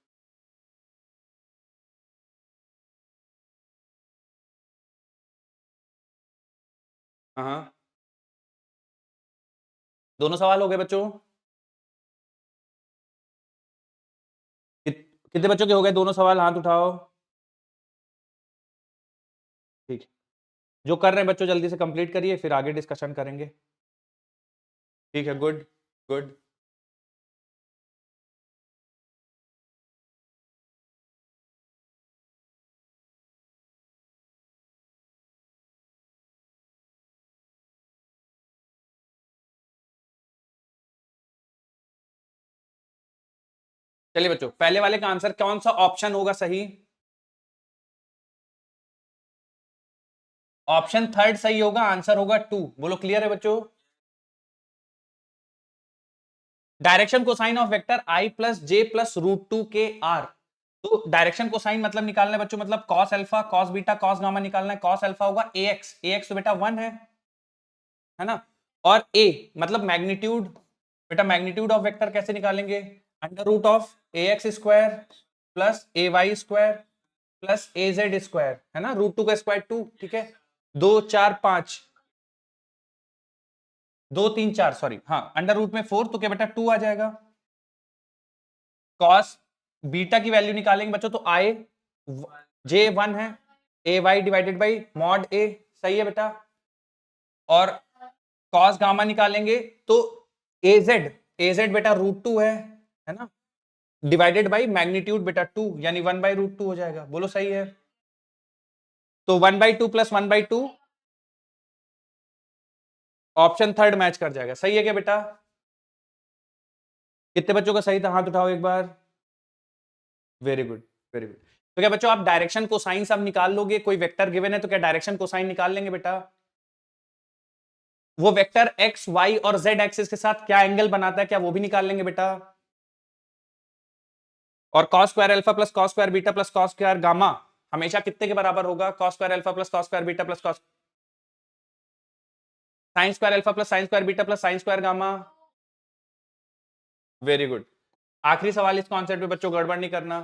हाँ दोनों सवाल हो गए बच्चों। कितने बच्चों के हो गए दोनों सवाल, हाथ उठाओ। ठीक है, जो कर रहे हैं बच्चों जल्दी से कंप्लीट करिए, फिर आगे डिस्कशन करेंगे। ठीक है, गुड गुड। चलिए बच्चों, पहले वाले का आंसर कौन सा ऑप्शन होगा सही? ऑप्शन थर्ड सही होगा, आंसर होगा टू। बोलो क्लियर है बच्चों? Direction cosine of vector i plus J plus root two k r. तो डायरेक्शन कोसाइन मतलब निकालना है बच्चों, मतलब cos alpha cos beta cos gamma निकालना है। कॉस अल्फा होगा ए एक्स, ए एक्स तो बेटा वन है ना? और ए मतलब मैग्नीट्यूड, बेटा मैग्नीट्यूड ऑफ वेक्टर कैसे निकालेंगे? Under root of a x square plus a y square plus a z square, है ना? रूट टू का स्क्वायर टू, ठीक है। दो चार पांच, दो तीन चार, सॉरी हाँ, अंडर रूट में फोर, तो क्या बेटा टू आ जाएगा। कॉस बीटा की वैल्यू निकालेंगे बच्चों, तो आई जे वन है, ए वाई डिवाइडेड बाई मॉड ए, सही है बेटा। और कॉस गामा निकालेंगे तो ए जेड बेटा रूट टू है ना? डिवाइडेड बाई मैग्नीट्यूड बेटा टू, यानी वन बाई रूट टू हो जाएगा। बोलो सही है? तो one by two plus one by two, option third match कर जाएगा। सही है क्या बेटा? कितने बच्चों का सही था, हाथ उठाओ एक बार। Very good, very good. तो क्या बच्चों आप डायरेक्शन कोसाइन सब निकाल लोगे? कोई वेक्टर गिवन है तो क्या डायरेक्शन कोसाइन निकाल लेंगे बेटा? वो वेक्टर एक्स वाई और जेड एक्सिस के साथ क्या एंगल बनाता है, क्या वो भी निकाल लेंगे बेटा? और cos square alpha plus cos square beta plus cos square gamma हमेशा कितने के बराबर होगा? Cos square alpha plus cos square beta plus cos sine square alpha plus sine square beta plus sine square gamma. Very good. आखिरी सवाल इस concept में बच्चों, गड़बड़ नहीं करना।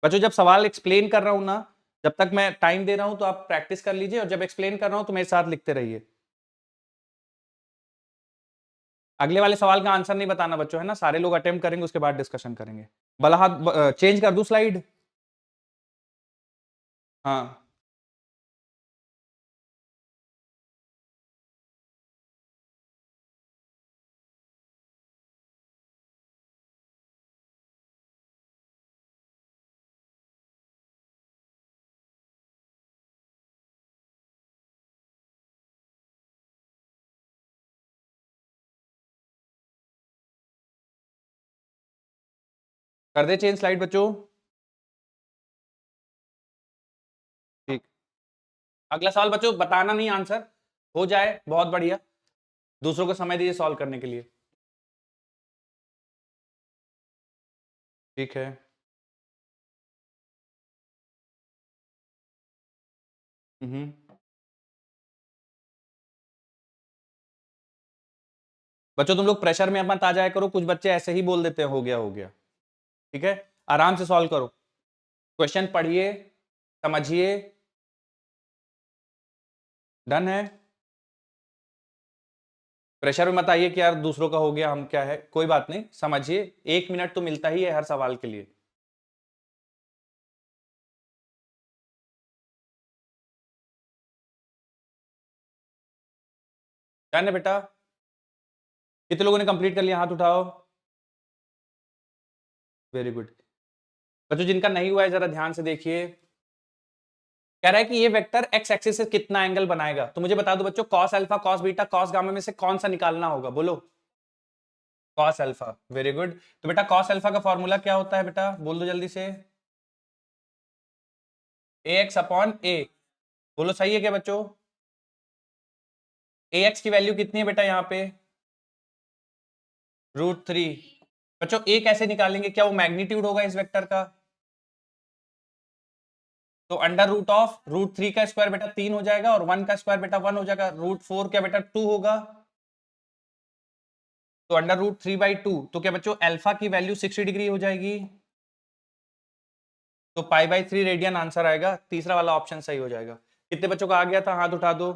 बच्चों जब सवाल एक्सप्लेन कर रहा हूं ना, जब तक मैं टाइम दे रहा हूं तो आप प्रैक्टिस कर लीजिए, और जब एक्सप्लेन कर रहा हूं तो मेरे साथ लिखते रहिए। अगले वाले सवाल का आंसर नहीं बताना बच्चों, है ना? सारे लोग अटेम्प्ट करेंगे, उसके बाद डिस्कशन करेंगे। भला हाथ चेंज कर दूं स्लाइड? हाँ कर दे चेंज स्लाइड बच्चों? ठीक। अगला सवाल बच्चों बताना नहीं, आंसर हो जाए बहुत बढ़िया, दूसरों को समय दीजिए सॉल्व करने के लिए। ठीक है। बच्चों तुम लोग प्रेशर में मत आ जाया करो, कुछ बच्चे ऐसे ही बोल देते हैं हो गया हो गया। ठीक है, आराम से सॉल्व करो, क्वेश्चन पढ़िए, समझिए। डन है? प्रेशर में मत आइए कि यार दूसरों का हो गया हम क्या है, कोई बात नहीं, समझिए, 1 मिनट तो मिलता ही है हर सवाल के लिए। डन है बेटा? कितने लोगों ने कंप्लीट कर लिया, हाथ उठाओ। Very good. बच्चों जिनका नहीं हुआ है जरा ध्यान से देखिए, कह रहा है कि ये वेक्टर एक्स एक्सिस से कितना एंगल बनाएगा, तो मुझे बता दो बच्चों, cos alpha, cos beta, cos gamma में से कौन सा निकालना होगा, बोलो। Cos alpha, very good. तो बेटा कॉस अल्फा का फॉर्मूला क्या होता है बेटा, बोल दो जल्दी से। ए एक्स अपॉन ए, बोलो सही है क्या बच्चों? ए एक्स की वैल्यू कितनी है बेटा यहाँ पे? √3। बच्चों ए कैसे निकालेंगे, क्या वो मैग्नीट्यूड होगा इस वेक्टर का? तो अंडर रूट ऑफ √3 का स्क्वायर बेटा 3 हो जाएगा, और 1 का स्क्वायर बेटा 1 हो जाएगा, √4 क्या बेटा 2 होगा, तो अंडर √3/2। तो क्या बच्चों अल्फा की वैल्यू 60 डिग्री हो जाएगी, तो π/3 रेडियन आंसर आएगा, तीसरा वाला ऑप्शन सही हो जाएगा। कितने बच्चों का आ गया था, हाथ उठा दो।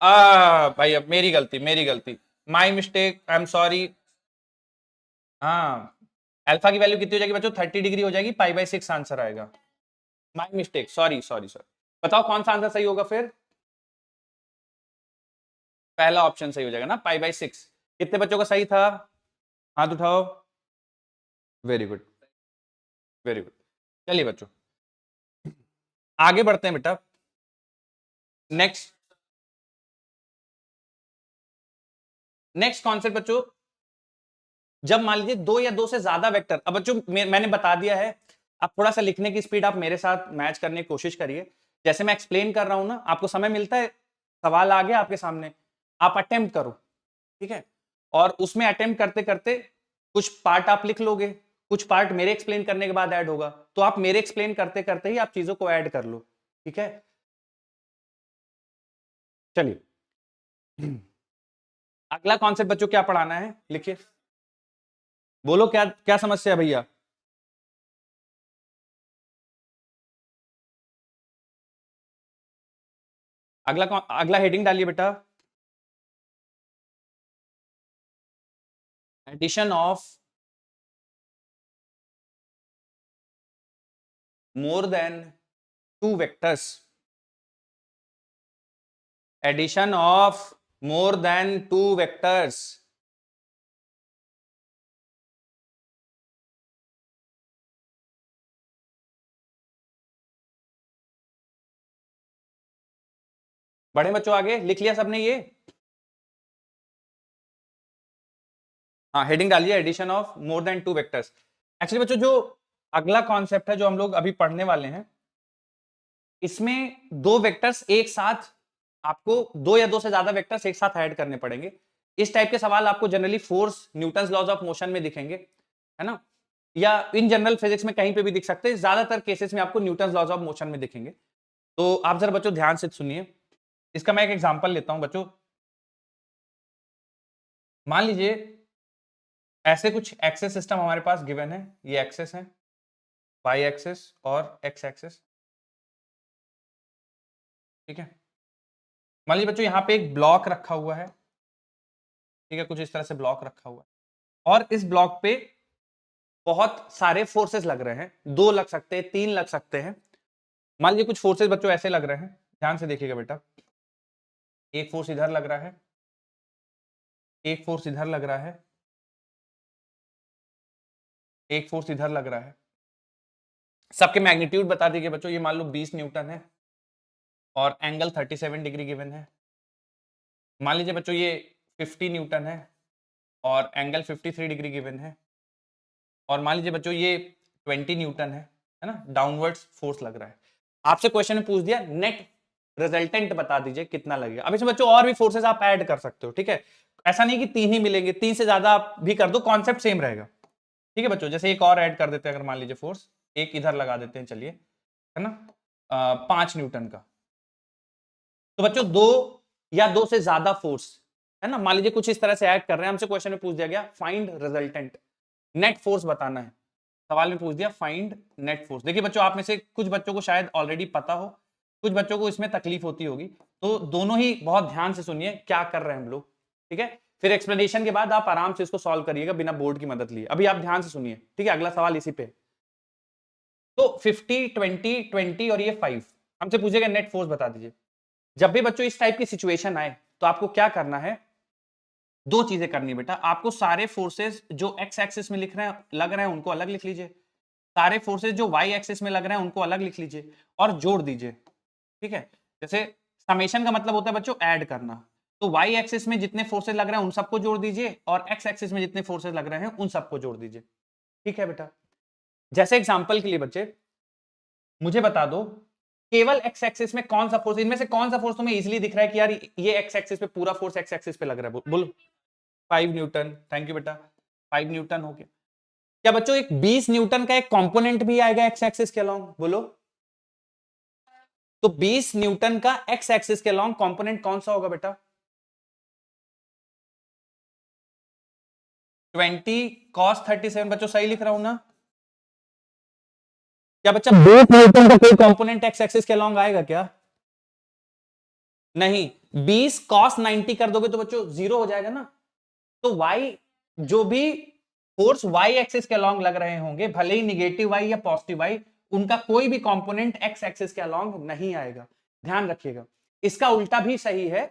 भाई अब मेरी गलती, मेरी गलती, my mistake, I am sorry. हाँ, अल्फा की वैल्यू कितनी हो जाएगी बच्चों, 30 डिग्री हो जाएगी, π/6 आंसर आएगा। My mistake, sorry sorry sorry. बताओ कौन सा आंसर सही होगा फिर? पहला ऑप्शन सही हो जाएगा ना, π/6। कितने बच्चों का सही था, हाथ उठाओ। Very good, very good. चलिए बच्चों आगे बढ़ते हैं बेटा। नेक्स्ट, नेक्स्ट कॉन्सेप्ट बच्चों, जब मान लीजिए दो या दो से ज्यादा वेक्टर, अब बच्चों मैंने बता दिया है, अब थोड़ा सा लिखने की स्पीड आप मेरे साथ मैच करने की कोशिश करिए। जैसे मैं एक्सप्लेन कर रहा हूं ना, आपको समय मिलता है, सवाल आ गया आपके सामने, आप अटेम्प्ट करो, ठीक है, और उसमें अटेम्प्ट करते करते कुछ पार्ट आप लिख लोगे, कुछ पार्ट मेरे एक्सप्लेन करने के बाद ऐड होगा, तो आप मेरे एक्सप्लेन करते करते ही आप चीजों को ऐड कर लो, ठीक है। चलिए अगला कॉन्सेप्ट बच्चों क्या पढ़ाना है, लिखिए, बोलो क्या क्या समस्या है भैया। अगला अगला हेडिंग डालिए बेटा, addition of more than two vectors, addition of more than two vectors, बड़े बच्चों आगे लिख लिया सबने ये? हाँ हेडिंग डालिए, addition of more than two vectors. Actually बच्चों जो अगला कॉन्सेप्ट है जो हम लोग अभी पढ़ने वाले हैं, इसमें दो वेक्टर्स एक साथ, आपको दो या दो से ज्यादा वेक्टर्स एक साथ ऐड करने पड़ेंगे। इस टाइप के सवाल आपको generally force, Newton's laws of motion में दिखेंगे, है ना, या इन जनरल फिजिक्स में कहीं पे भी दिख सकते हैं, ज्यादातर केसेस में आपको न्यूटन्स लॉज ऑफ मोशन में दिखेंगे। तो आप जरा बच्चों ध्यान से सुनिए, इसका मैं एक एग्जांपल लेता हूं बच्चों। मान लीजिए ऐसे कुछ एक्सेस सिस्टम हमारे पास गिवन है, ये एक्सेस है, वाई एक्सेस और एक्स एक्सेस, ठीक है। मान लीजिए बच्चों यहाँ पे एक ब्लॉक रखा हुआ है, ठीक है, कुछ इस तरह से ब्लॉक रखा हुआ है, और इस ब्लॉक पे बहुत सारे फोर्सेस लग रहे हैं, 2 लग सकते हैं, 3 लग सकते हैं। मान लीजिए कुछ फोर्सेस बच्चों ऐसे लग रहे हैं, ध्यान से देखिएगा बेटा, एक फोर्स इधर लग रहा है, एक फोर्स इधर लग रहा है, एक फोर्स इधर लग रहा है। सबके मैग्नीट्यूड बता दीजिए बच्चों, ये मान लो 20 न्यूटन है और एंगल 37 डिग्री गिवन है। मान लीजिए बच्चों ये 50 न्यूटन है और एंगल 53 डिग्री गिवन है, और मान लीजिए बच्चों ये 20 न्यूटन है ना, डाउनवर्ड्स फोर्स लग रहा है। आपसे क्वेश्चन में पूछ दिया नेट रिजल्टेंट बता दीजिए कितना लगेगा। अब इसमें बच्चों और भी फोर्सेस आप ऐड कर सकते हो, ठीक है, ऐसा नहीं कि 3 ही मिलेंगे, 3 से ज्यादा आप भी कर दो, कॉन्सेप्ट सेम रहेगा, ठीक है बच्चों। जैसे एक और ऐड कर देते हैं, अगर मान लीजिए फोर्स एक इधर लगा देते हैं, चलिए, है ना, 5 न्यूटन का। तो बच्चों 2 या 2 से ज्यादा फोर्स, है ना, मान लीजिए कुछ इस तरह से ऐड कर रहे हैं, हमसे क्वेश्चन में पूछ दिया गया फाइंड रिजल्टेंट, नेट फोर्स बताना है, सवाल में पूछ दिया फाइंड नेट फोर्स। देखिए बच्चों, आप में से कुछ बच्चों को शायद ऑलरेडी पता हो, कुछ बच्चों को इसमें तकलीफ होती होगी, तो दोनों ही बहुत ध्यान से सुनिए क्या कर रहे हैं हम लोग, ठीक है, फिर एक्सप्लेनेशन के बाद आप आराम से इसको सॉल्व करिएगा बिना बोर्ड की मदद लिए। अभी आप ध्यान से सुनिए, ठीक है, अगला सवाल इसी पे। तो 50, 20, 20 और ये 5 हमसे पूछेगा नेट फोर्स बता दीजिए। जब भी बच्चों इस टाइप की सिचुएशन आए तो आपको क्या करना है, 2 चीजें करनी बेटा। आपको सारे फोर्सेस जो एक्स एक्सिस में लिख रहे हैं लग रहे हैं उनको अलग लिख लीजिए, सारे फोर्सेस जो वाई एक्सिस में लग रहे हैं उनको अलग लिख लीजिए और जोड़ दीजिए, ठीक है। जैसे समेशन का मतलब होता है बच्चों ऐड करना, तो वाई एक्सिस में जितने फोर्सेस लग रहे हैं उन सबको जोड़ दीजिए और एक्स एक्सिस में जितने फोर्सेस लग रहे हैं उन सबको जोड़ दीजिए, ठीक है बेटा। जैसे एग्जांपल के लिए बच्चे मुझे बता दो केवल एक्स एक्सिस में कौन सा फोर्स, इनमें से कौन सा फोर्स तुम्हें इजीली दिख रहा है कि यार ये एक्स एक्सिस पे पूरा फोर्स एक्स एक्सिस पे लग रहा है, बोलो। 5 न्यूटन, थैंक यू बेटा, 5 न्यूटन हो गया। क्या बच्चों एक 20 न्यूटन का एक कंपोनेंट भी आएगा एक्स एक्सिस के अलोंग, बोलो। तो 20 न्यूटन का एक्स एक्सिस के अलोंग कंपोनेंट कौन सा होगा बेटा? 20 cos 37, बच्चों सही लिख रहा हूं ना? क्या बच्चा 20 न्यूटन का कोई कंपोनेंट एक्स एक्सिस के अलोंग आएगा क्या? नहीं। 20 cos 90 कर दोगे तो बच्चों 0 हो जाएगा ना। तो y जो भी फोर्स y एक्सिस के अलोंग लग रहे होंगे, भले ही निगेटिव y या पॉजिटिव y, उनका कोई भी कंपोनेंट x एक्सिस के अलोंग नहीं आएगा, ध्यान रखिएगा। इसका उल्टा भी सही है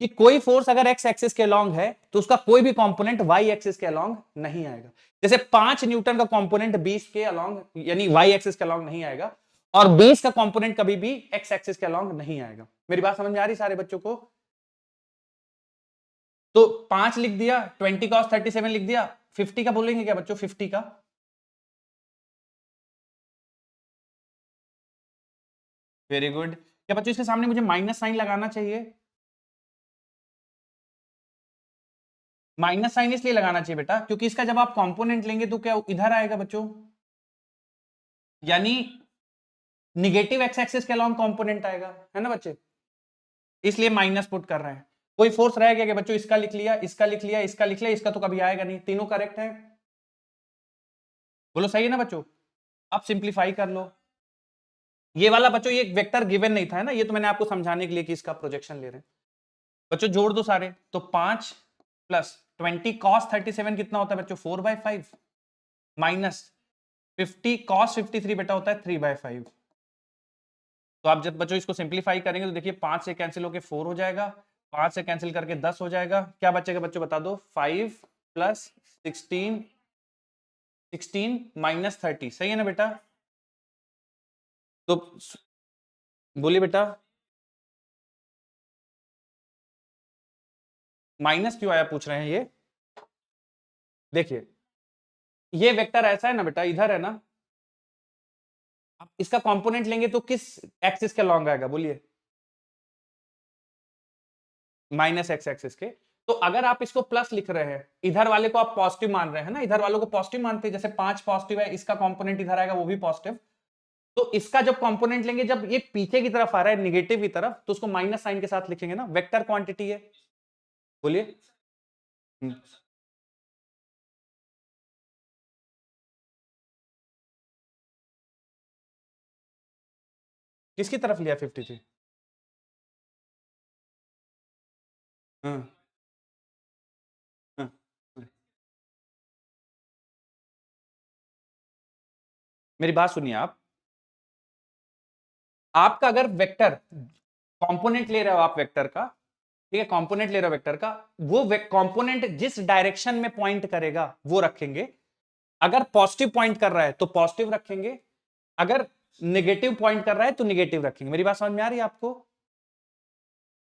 कि कोई फोर्स अगर x एक्सिस के अलोंग है तो उसका कोई भी कंपोनेंट y एक्सिस के अलोंग नहीं आएगा। जैसे 5 न्यूटन का कंपोनेंट 20 के अलोंग यानी y एक्सिस के अलोंग नहीं आएगा, और 20 का कंपोनेंट कभी भी x एक्सिस के अलोंग नहीं आएगा। मेरी बात समझ में आ रही सारे बच्चों को? तो 5 लिख दिया, 20 cos 37 लिख दिया, 50 का बोलेंगे क्या बच्चों? 50 का वेरी गुड। क्या बच्चों इसके सामने मुझे माइनस साइन लगाना चाहिए? माइनस साइन इसलिए लगाना चाहिए बेटा क्योंकि इसका जब आप कंपोनेंट लेंगे तो क्या इधर आएगा बच्चों, यानी निगेटिव एक्स एक्सिस के अलोंग कंपोनेंट आएगा, है ना बच्चे, इसलिए माइनस पुट कर रहे हैं। कोई फोर्स रह गया क्या बच्चों? इसका लिख लिया, इसका लिख लिया, इसका लिख लिया, इसका तो कभी आएगा नहीं, तीनों करेक्ट है, बोलो सही है ना बच्चों। अब सिंप्लीफाई कर लो। ये वाला बच्चों ये वेक्टर गिवन नहीं था, है ना, ये तो मैंने आपको समझाने के लिए कि इसका प्रोजेक्शन ले रहे हैं। बच्चों जोड़ दो सारे, तो 5 प्लस 20 cos 37 कितना होता है बच्चों? 4/5 माइनस 50 cos 53 बेटा होता है 3/5। तो आप जब बच्चों इसको सिंप्लीफाई करेंगे तो देखिए 5 से कैंसिल होकर 4 हो जाएगा, 5 से कैंसिल करके 10 हो जाएगा, क्या बचेगा बच्चों बता दो? 5 प्लस 16 माइनस 30, सही है ना बेटा? तो बोलिए बेटा, माइनस क्यों आया पूछ रहे हैं ये? देखिए ये वेक्टर ऐसा है ना बेटा, इधर है ना, आप इसका कंपोनेंट लेंगे तो किस एक्सिस के लॉन्ग आएगा बोलिए? माइनस एक्स एक्सिस के। तो अगर आप इसको प्लस लिख रहे हैं, इधर वाले को आप पॉजिटिव मान रहे हैं ना, इधर वालों को पॉजिटिव मानते हैं, जैसे 5 पॉजिटिव है, इसका कंपोनेंट इधर आएगा वो भी पॉजिटिव, तो इसका जब कंपोनेंट लेंगे, जब ये पीछे की तरफ आ रहा है निगेटिव की तरफ, तो उसको माइनस साइन के साथ लिखेंगे ना, वेक्टर क्वांटिटी है, बोलिए। किसकी तरफ लिया 53? हाँ, हाँ, मेरी बात सुनिए, आपका अगर वेक्टर कंपोनेंट ले रहे हो आप वेक्टर का, ठीक है, कंपोनेंट ले रहे हो वेक्टर का, वो कंपोनेंट जिस डायरेक्शन में पॉइंट करेगा वो रखेंगे। अगर पॉजिटिव पॉइंट कर रहा है तो पॉजिटिव रखेंगे, अगर नेगेटिव पॉइंट कर रहा है तो नेगेटिव रखेंगे। मेरी बात समझ में आ रही है आपको?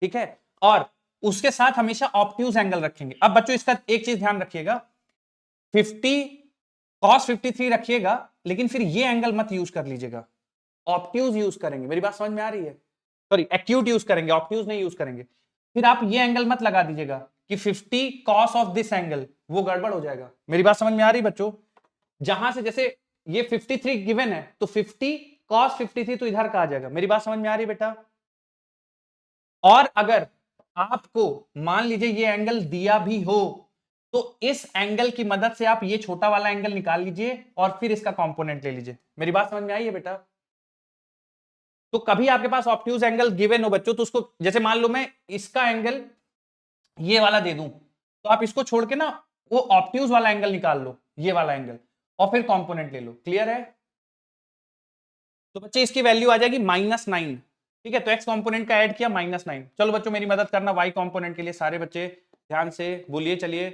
ठीक है। और उसके साथ हमेशा ऑब्ट्यूज एंगल रखेंगे। अब बच्चों इसका एक चीज ध्यान रखिएगा, 50 cos 53 रखिएगा, लेकिन फिर ये एंगल मत यूज कर लीजिएगा, ऑब्ट्यूज यूज करेंगे। मेरी बात समझ में आ रही है? सॉरी, एक्यूट यूज करेंगे, ऑब्ट्यूज नहीं यूज करेंगे। फिर आप ये एंगल मत लगा दीजिएगा कि 50 cos ऑफ दिस एंगल, वो गड़बड़ हो जाएगा। मेरी बात समझ में आ रही बच्चों? जहां से जैसे ये 53 गिवन है, तो 50 cos 53 तो इधर का आ जाएगा। मेरी बात समझ में आ रही बेटा? और अगर आपको मान लीजिए ये एंगल दिया भी हो, तो इस एंगल की मदद से आप ये छोटा वाला एंगल निकाल लीजिए और फिर इसका कंपोनेंट ले लीजिए। मेरी बात समझ में आई है बेटा? तो कभी आपके पास ऑब्ट्यूज एंगल गिवन हो बच्चों, तो उसको जैसे मान लो मैं इसका एंगल ये वाला दे दूं, तो आप इसको छोड़ के ना वो ऑब्ट्यूज वाला एंगल निकाल लो, ये वाला एंगल, और फिर कंपोनेंट ले लो। क्लियर है? तो बच्चे इसकी वैल्यू आ जाएगी -9। ठीक है, तो एक्स कंपोनेंट का ऐड किया -9। चलो बच्चों मेरी मदद करना वाई कंपोनेंट के लिए, सारे बच्चे ध्यान से बोलिए। चलिए,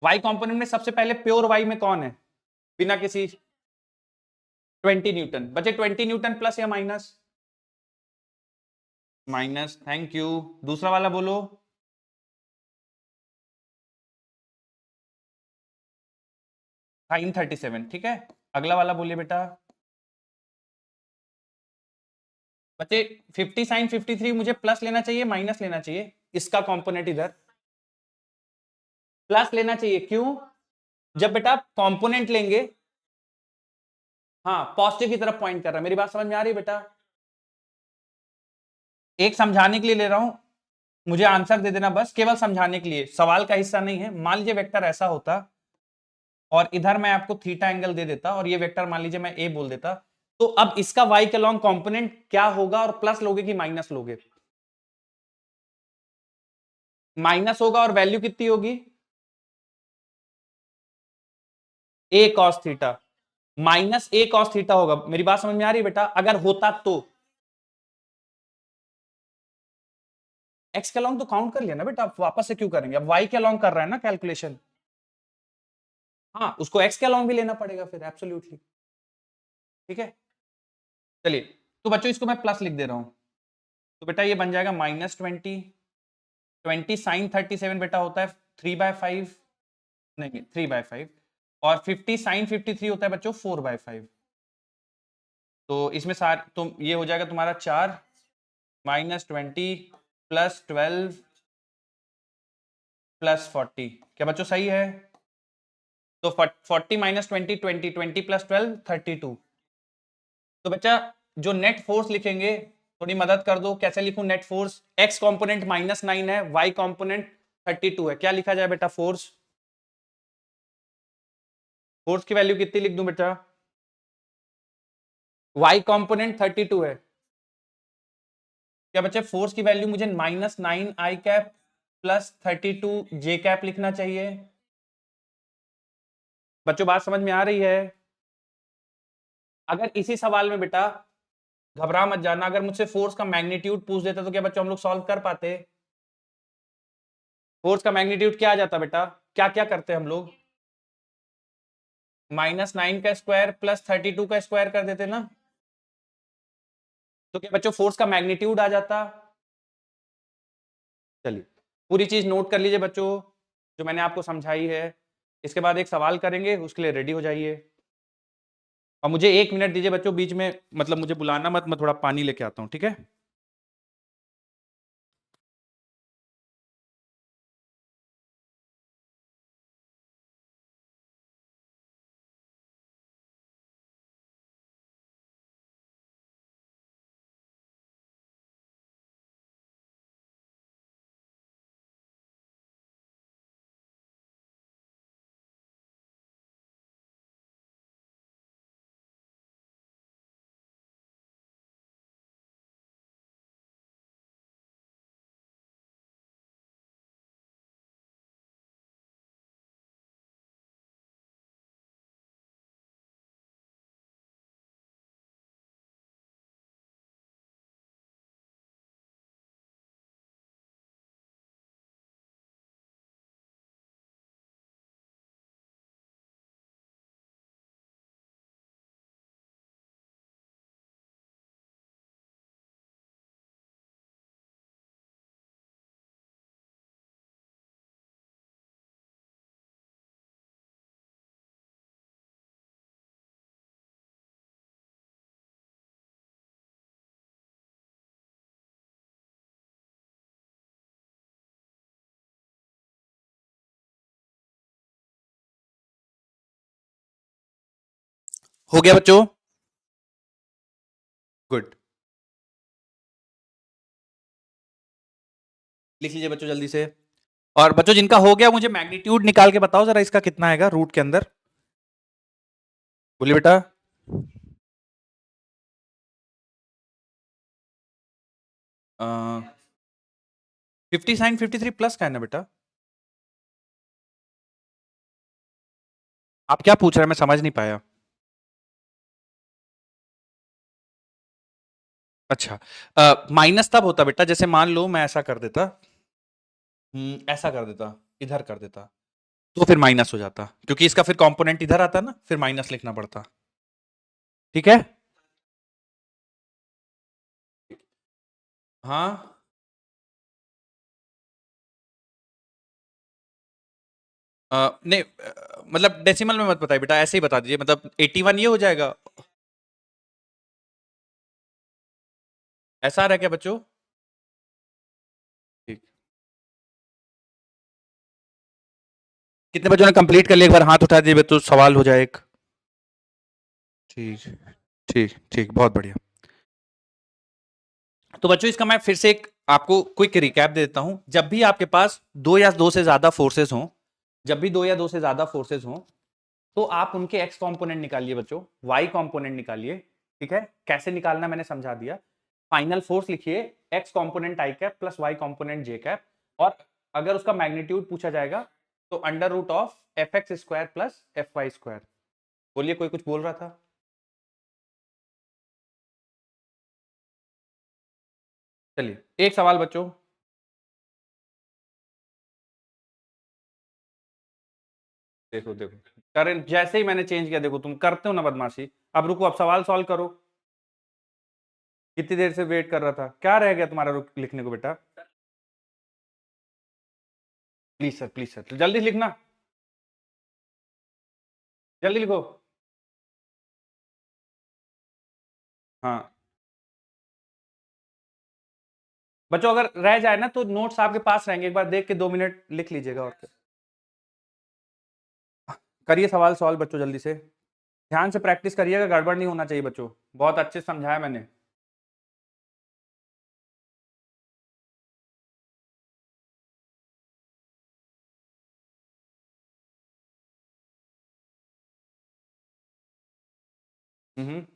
वाई कंपोनेंट में सबसे पहले प्योर वाई में कौन है बिना किसी? 20 न्यूटन। बच्चे 20 न्यूटन प्लस या माइनस? Minus, thank you. दूसरा वाला बोलो। sin 37। ठीक है, अगला वाला बोलिए बेटा। बच्चे 50 sin 53 मुझे प्लस लेना चाहिए माइनस लेना चाहिए? इसका कंपोनेंट इधर प्लस लेना चाहिए। क्यों? जब बेटा आप कंपोनेंट लेंगे, हाँ पॉजिटिव की तरफ पॉइंट कर रहा है। मेरी बात समझ में आ रही है बेटा? एक समझाने के लिए ले रहा हूं, मुझे आंसर दे देना बस, केवल समझाने के लिए, सवाल का हिस्सा नहीं है। मान लीजिए वेक्टर ऐसा होता और इधर मैं आपको थीटा एंगल दे देता और ये वेक्टर मान लीजिए मैं ए बोल देता, तो अब इसका वाई के लॉन्ग कंपोनेंट क्या होगा? और प्लस लोगे कि माइनस लोगे? माइनस होगा। और वैल्यू कितनी होगी? ए कॉस थीटा, माइनस ए कॉस थीटा होगा। मेरी बात समझ में आ रही है बेटा? अगर होता तो एक्स के लॉन्ग तो काउंट कर लिया ना बेटा, आप वापस से क्यों करेंगे? अब वाई के लॉन्ग कर रहा है ना कैलकुलेशन। हाँ, उसको एक्स के लॉन्ग भी लेना पड़ेगा फिर, एब्सोल्युटली। ठीक है, चलिए, तो बच्चों इसको मैं प्लस लिख दे रहा हूं, तो बेटा ये बन जाएगा -20। 20 साइन 37 बेटा होता है 3/5, नहीं 3/5, और 50 साइन 53 होता है बच्चों 4/5। तो इसमें सार तो ये हो जाएगा तुम्हारा 4 -20 +12 +40। क्या बच्चों सही है? तो 40 -20 20, 20 + 12 32। तो बच्चा जो नेट फोर्स लिखेंगे, थोड़ी मदद कर दो, कैसे लिखूं नेट फोर्स? एक्स कंपोनेंट -9 है, वाई कंपोनेंट 32 है, क्या लिखा जाए बेटा? फोर्स, फोर्स की वैल्यू कितनी लिख दूं बेटा? वाई कंपोनेंट 32 है, क्या बच्चे फोर्स की वैल्यू मुझे -9 i कैप +32 j कैप लिखना चाहिए? बच्चों बात समझ में आ रही है? अगर इसी सवाल में बेटा, घबरा मत जाना, अगर मुझसे फोर्स का मैग्नीट्यूड पूछ देता तो क्या बच्चों हम लोग सॉल्व कर पाते? फोर्स का मैग्नीट्यूड क्या आ जाता बेटा? क्या क्या करते हम लोग? -9 का स्क्वायर +32 का स्क्वायर कर देते ना, तो क्या बच्चों फोर्स का मैग्नीट्यूड आ जाता? चलिए, पूरी चीज नोट कर लीजिए बच्चों, जो मैंने आपको समझाई है। इसके बाद एक सवाल करेंगे, उसके लिए रेडी हो जाइए। और मुझे 1 मिनट दीजिए बच्चों, बीच में मतलब मुझे बुलाना मत, मैं थोड़ा पानी लेके आता हूँ, ठीक है? हो गया बच्चों? गुड। लिख लीजिए बच्चों जल्दी से। और बच्चों जिनका हो गया मुझे मैग्नीट्यूड निकाल के बताओ जरा, इसका कितना आएगा रूट के अंदर? बोलिए बेटा। 50 साइन 53 प्लस का है ना बेटा? आप क्या पूछ रहे हैं, मैं समझ नहीं पाया। अच्छा, माइनस तब होता बेटा जैसे मान लो मैं ऐसा कर देता, ऐसा कर देता, इधर कर देता, तो फिर माइनस हो जाता, क्योंकि इसका फिर कंपोनेंट इधर आता ना, फिर माइनस लिखना पड़ता। ठीक है। हाँ, नहीं, मतलब डेसिमल में मत बताइए बेटा, ऐसे ही बता दीजिए, मतलब 81 ये हो जाएगा। ऐसा आ रहा है क्या बच्चों? ठीक। कितने बच्चों ने कंप्लीट कर लिया, एक बार हाथ उठा दीजिए तो सवाल हो जाए एक। ठीक, ठीक, ठीक, बहुत बढ़िया। तो बच्चों इसका मैं फिर से एक आपको क्विक रिकैप दे देता हूं। जब भी आपके पास दो या दो से ज्यादा फोर्सेस हों, जब भी दो या दो से ज्यादा फोर्सेस हों, तो आप उनके एक्स कंपोनेंट निकालिए बच्चों, वाई कंपोनेंट निकालिए। ठीक है, कैसे निकालना मैंने समझा दिया। फाइनल फोर्स लिखिए x component i cap plus y component j cap, और अगर उसका मैग्नीट्यूड पूछा जाएगा तो under root of f x square plus f y square. बोलिए, कोई कुछ बोल रहा था? चलिए एक सवाल बच्चों। देखो देखो, करंट जैसे ही मैंने चेंज किया, देखो तुम करते हो ना बदमाशी। अब रुको, अब सवाल सॉल्व करो। कितनी देर से वेट कर रहा था, क्या रह गया तुम्हारा लिखने को बेटा? प्लीज सर, प्लीज सर, तो जल्दी लिखना, जल्दी लिखो। हाँ बच्चों, अगर रह जाए ना तो नोट्स आपके पास रहेंगे, एक बार देख के 2 मिनट लिख लीजिएगा। और करिए सवाल सॉल्व बच्चों जल्दी से, ध्यान से प्रैक्टिस करिएगा, गड़बड़ नहीं होना चाहिए बच्चों, बहुत अच्छे से समझाया मैंने। हम्म।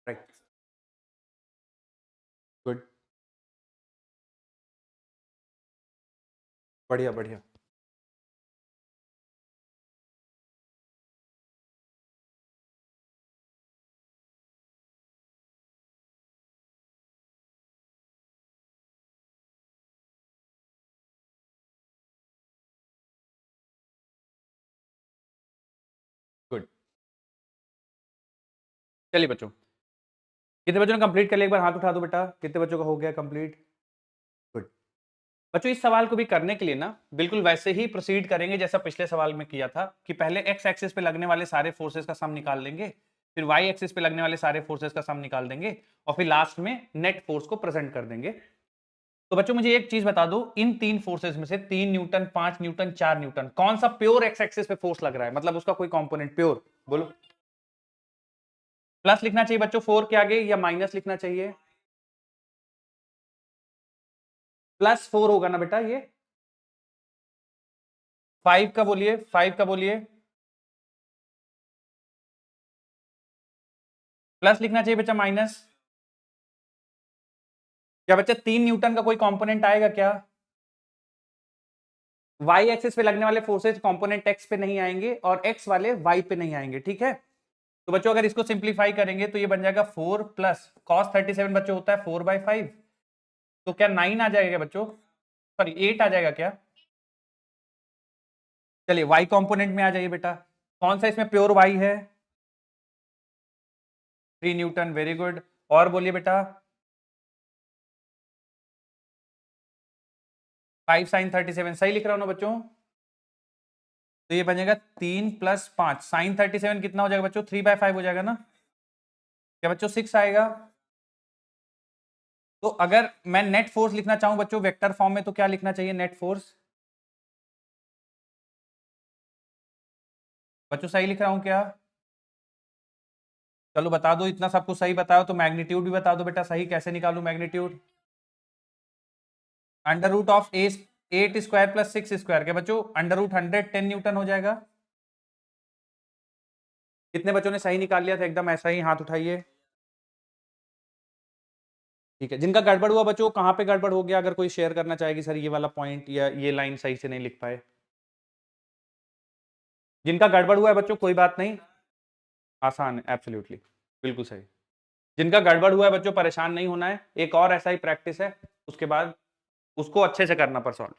राइट। गुड। बढ़िया बढ़िया। गुड। चलिए बच्चों, कितने बच्चों ने कंप्लीट कर लिया, एक बार हाथ उठा दो बेटा, कितने बच्चों का हो गया कंप्लीट? गुड। बच्चों इस सवाल को भी करने के लिए ना बिल्कुल वैसे ही प्रोसीड करेंगे जैसा पिछले सवाल में किया था, कि पहले एक्स एक्सिस पे लगने वाले सारे फोर्सेस का सम निकाल लेंगे, फिर वाई एक्सिस पे लगने वाले सारे फोर्सेस का सम निकाल देंगे, और फिर लास्ट में नेट फोर्स को प्रेजेंट कर देंगे। तो बच्चों मुझे एक चीज बता दो, इन तीन फोर्सेस में से 3 न्यूटन, 5 न्यूटन, 4 न्यूटन, कौन सा प्योर एक्स एक्सिस पे फोर्स लग रहा है, मतलब उसका कोई कंपोनेंट प्योर? बोलो। प्लस लिखना चाहिए बच्चों 4 के आगे, या माइनस लिखना चाहिए? +4 होगा ना बेटा ये। 5 का बोलिए, 5 का बोलिए। प्लस लिखना चाहिए बच्चा माइनस? क्या बच्चा 3 न्यूटन का कोई कंपोनेंट आएगा क्या? वाई एक्सिस पे लगने वाले फोर्सेज कंपोनेंट एक्स पे नहीं आएंगे, और एक्स वाले वाई पे नहीं आएंगे, ठीक है। तो बच्चों अगर इसको सिंप्लीफाई करेंगे तो ये बन जाएगा 4 प्लस कॉस 37 बच्चों होता है 4/5। तो क्या 9 आ जाएगा बच्चों? सॉरी 8 आ जाएगा क्या? चलिए वाई कंपोनेंट में आ जाइए बेटा, कौन सा इसमें प्योर वाई है? 3 न्यूटन, वेरी गुड। और बोलिए बेटा। 5 sin 37 सही लिख रहा हूं ना बच्चों? तो ये बन जाएगा 3 + 5 sin 37 कितना हो जाएगा बच्चों? 3/5 हो जाएगा ना? क्या बच्चों 6 आएगा? तो अगर मैं नेट फोर्स लिखना चाहूं बच्चों वेक्टर फॉर्म में, तो क्या लिखना चाहिए? Net force. बच्चों सही लिख रहा हूं क्या? चलो बता दो, इतना सब कुछ सही बताओ तो मैग्नीट्यूड भी बता दो बेटा सही। कैसे निकालू magnitude? Under root of 8 square plus 6 square के बच्चों अंडर रूट 110 न्यूटन हो जाएगा। कितने बच्चों ने सही निकाल लिया था? एकदम ऐसा ही हाथ उठाइए। ठीक है, जिनका गड़बड़ हुआ बच्चों, कहां पे गड़बड़ हो गया? अगर कोई शेयर करना चाहेगी सर ये वाला पॉइंट या ये लाइन सही से नहीं लिख पाए। जिनका गड़बड़ हुआ है बच्चों कोई बात नहीं, आसान है, एब्सोल्युटली बिल्कुल सही। जिनका गड़बड़ हुआ है बच्चों परेशान नहीं होना है, एक और ऐसा ही प्रैक्टिस है, उसके बाद उसको अच्छे से करना पर सॉल्व।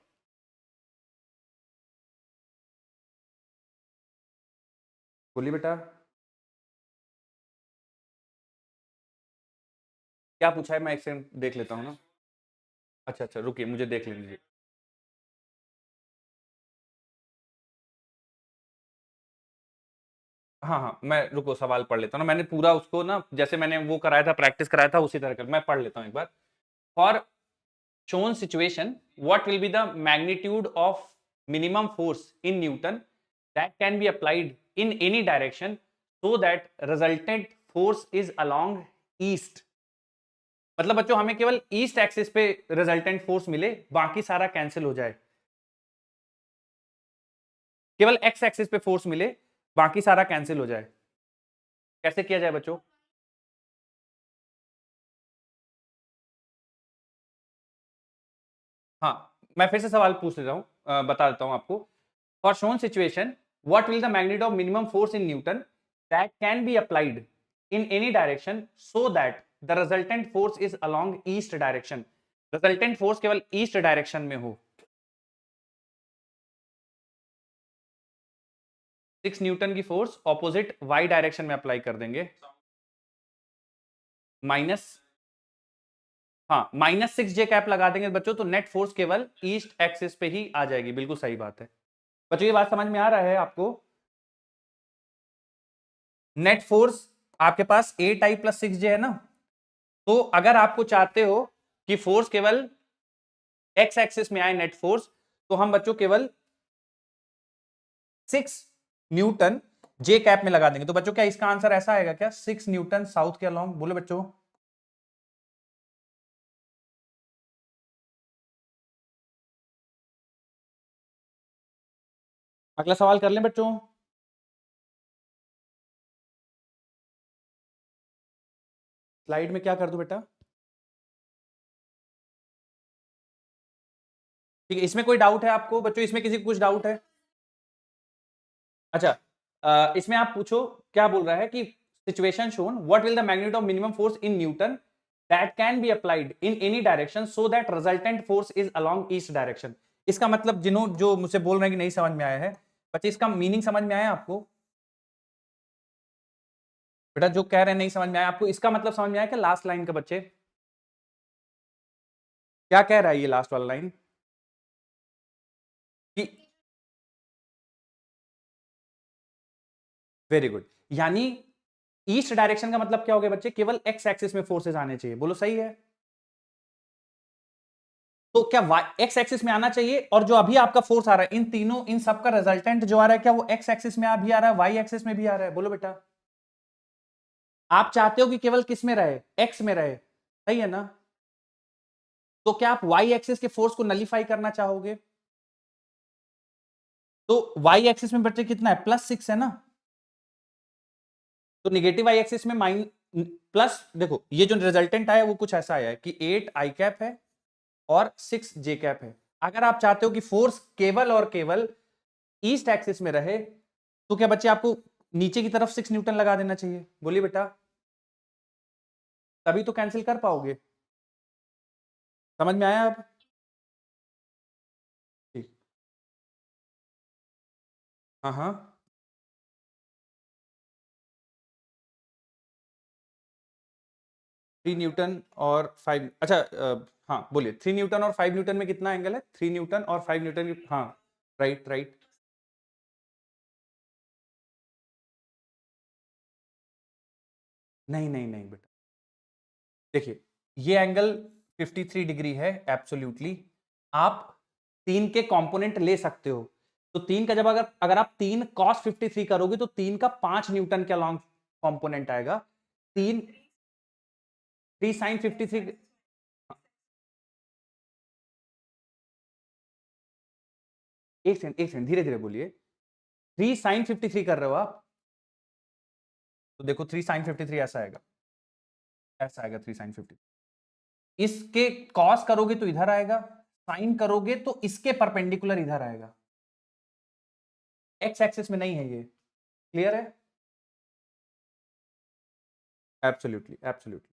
बोलिए बेटा। क्या पूछा है? मैं एक सेकंड देख लेता हूँ ना। अच्छा अच्छा रुकिए, मुझे देख लीजिए। हाँ हाँ, मैं रुको सवाल पढ़ लेता हूँ ना। मैंने पूरा उसको ना, जैसे मैंने वो कराया था, प्रैक्टिस कराया था, उसी तरह कर मैं पढ़ लेता हूँ एक बार। For shown situation, what will be the magnitude of minimum force in Newton that can be applied in any direction so that resultant force is along east? मतलब बच्चों हमें केवल ईस्ट एक्सिस पे रिजल्टेंट फोर्स मिले, बाकी सारा cancel हो जाए। केवल एक्स एक्सिस पे फोर्स मिले, बाकी सारा कैंसिल हो जाए। कैसे किया जाए बच्चों? हाँ, मैं फिर से सवाल पूछ रहा हूं, बता देता हूं आपको। For shown situation, what will the magnitude of minimum force in newton that can be applied in any direction so that the resultant force is along east direction? Resultant force केवल ईस्ट डायरेक्शन में हो। 6 Newton की force opposite Y direction में apply कर देंगे। Minus, हाँ -6 जे cap लगा देंगे बच्चों, तो नेट फोर्स केवल ईस्ट एक्सिस पे ही आ जाएगी। बिल्कुल सही बात है बच्चों, ये बात समझ में आ रहा है आपको? नेट फोर्स आपके पास 8I + 6J है ना, तो अगर आपको चाहते हो कि फोर्स केवल एक्स एक्सिस में आए नेट फोर्स, तो हम बच्चों केवल 6 न्यूटन जे कैप में लगा देंगे। तो बच्चों क्या इसका आंसर ऐसा आएगा क्या? 6 न्यूटन साउथ के अलोंग? बोले बच्चों। अगला सवाल कर लें बच्चों। स्लाइड में क्या कर दूं बेटा? ठीक है, इसमें कोई डाउट है आपको बच्चों? इसमें किसी को कुछ डाउट है? अच्छा, इसमें आप पूछो। क्या बोल रहा है कि situation shown, what will the magnitude of minimum force in newton that can be applied in any direction so that resultant force is along east direction? इसका मतलब जिन्हों जो मुझसे बोल रहे हैं कि नहीं समझ में आया है, बच्चे इसका मीनिंग समझ में आया आपको? बेटा जो कह रहे हैं नहीं समझ में आया आपको, इसका मतलब समझ में आया क्या लास्ट लाइन का? बच्चे क्या कह रहा है ये लास्ट वाला लाइन? कि वेरी गुड, यानी ईस्ट डायरेक्शन का मतलब क्या हो गया बच्चे? केवल एक्स एक्सिस में फोर्सेस आने चाहिए। बोलो सही है? तो क्या एक्स एक्सिस में आना चाहिए, और जो अभी आपका फोर्स आ रहा है इन तीनों, इन सब का रिजल्टेंट जो आ रहा है, क्या वो एक्स एक्सिस में भी आ रहा है, वाई एक्सिस में भी आ रहा है? बोलो बेटा। आप चाहते हो कि केवल किस में रहे? एक्स में रहे, सही है ना? तो क्या आप वाई एक्सिस के फोर्स को नलीफाई करना चाहोगे? तो वाई एक्सिस में बच्चे कितना है? +6 है ना? तो निगेटिव वाई एक्सिस में माइन प्लस, देखो ये जो रिजल्टेंट आया वो कुछ ऐसा आया है कि 8I कैप है और 6J कैप है। अगर आप चाहते हो कि फोर्स केवल और केवल ईस्ट एक्सिस में रहे, तो क्या बच्चे आपको नीचे की तरफ 6 न्यूटन लगा देना चाहिए? बोलिए बेटा, तभी तो कैंसिल कर पाओगे। समझ में आया अब? ठीक, हाँ हाँ। 3 न्यूटन और 5, अच्छा हाँ बोलिए। 3 न्यूटन और 5 न्यूटन में कितना एंगल है? 3 न्यूटन और 5 न्यूटन की, हाँ राइट राइट। नहीं नहीं नहीं बेटा, देखिए ये एंगल 53 डिग्री है एब्सोल्युटली। आप 3 के कंपोनेंट ले सकते हो, तो 3 का जब अगर आप 3 cos 53 करोगे तो 3 का 5 न्यूटन के अलॉन्ग कंपोनेंट आएगा। 3 sin 53 एक सेकंड धीरे धीरे बोलिए। 3 sin 53 कर रहे हो आप, तो देखो 3 sin 53 ऐसा आएगा, ऐसा आएगा 3 sin 53। इसके कॉस करोगे तो इधर आएगा, साइन करोगे तो इसके परपेंडिकुलर इधर आएगा, एक्स एक्सिस में नहीं है ये। क्लियर है? Absolutely absolutely.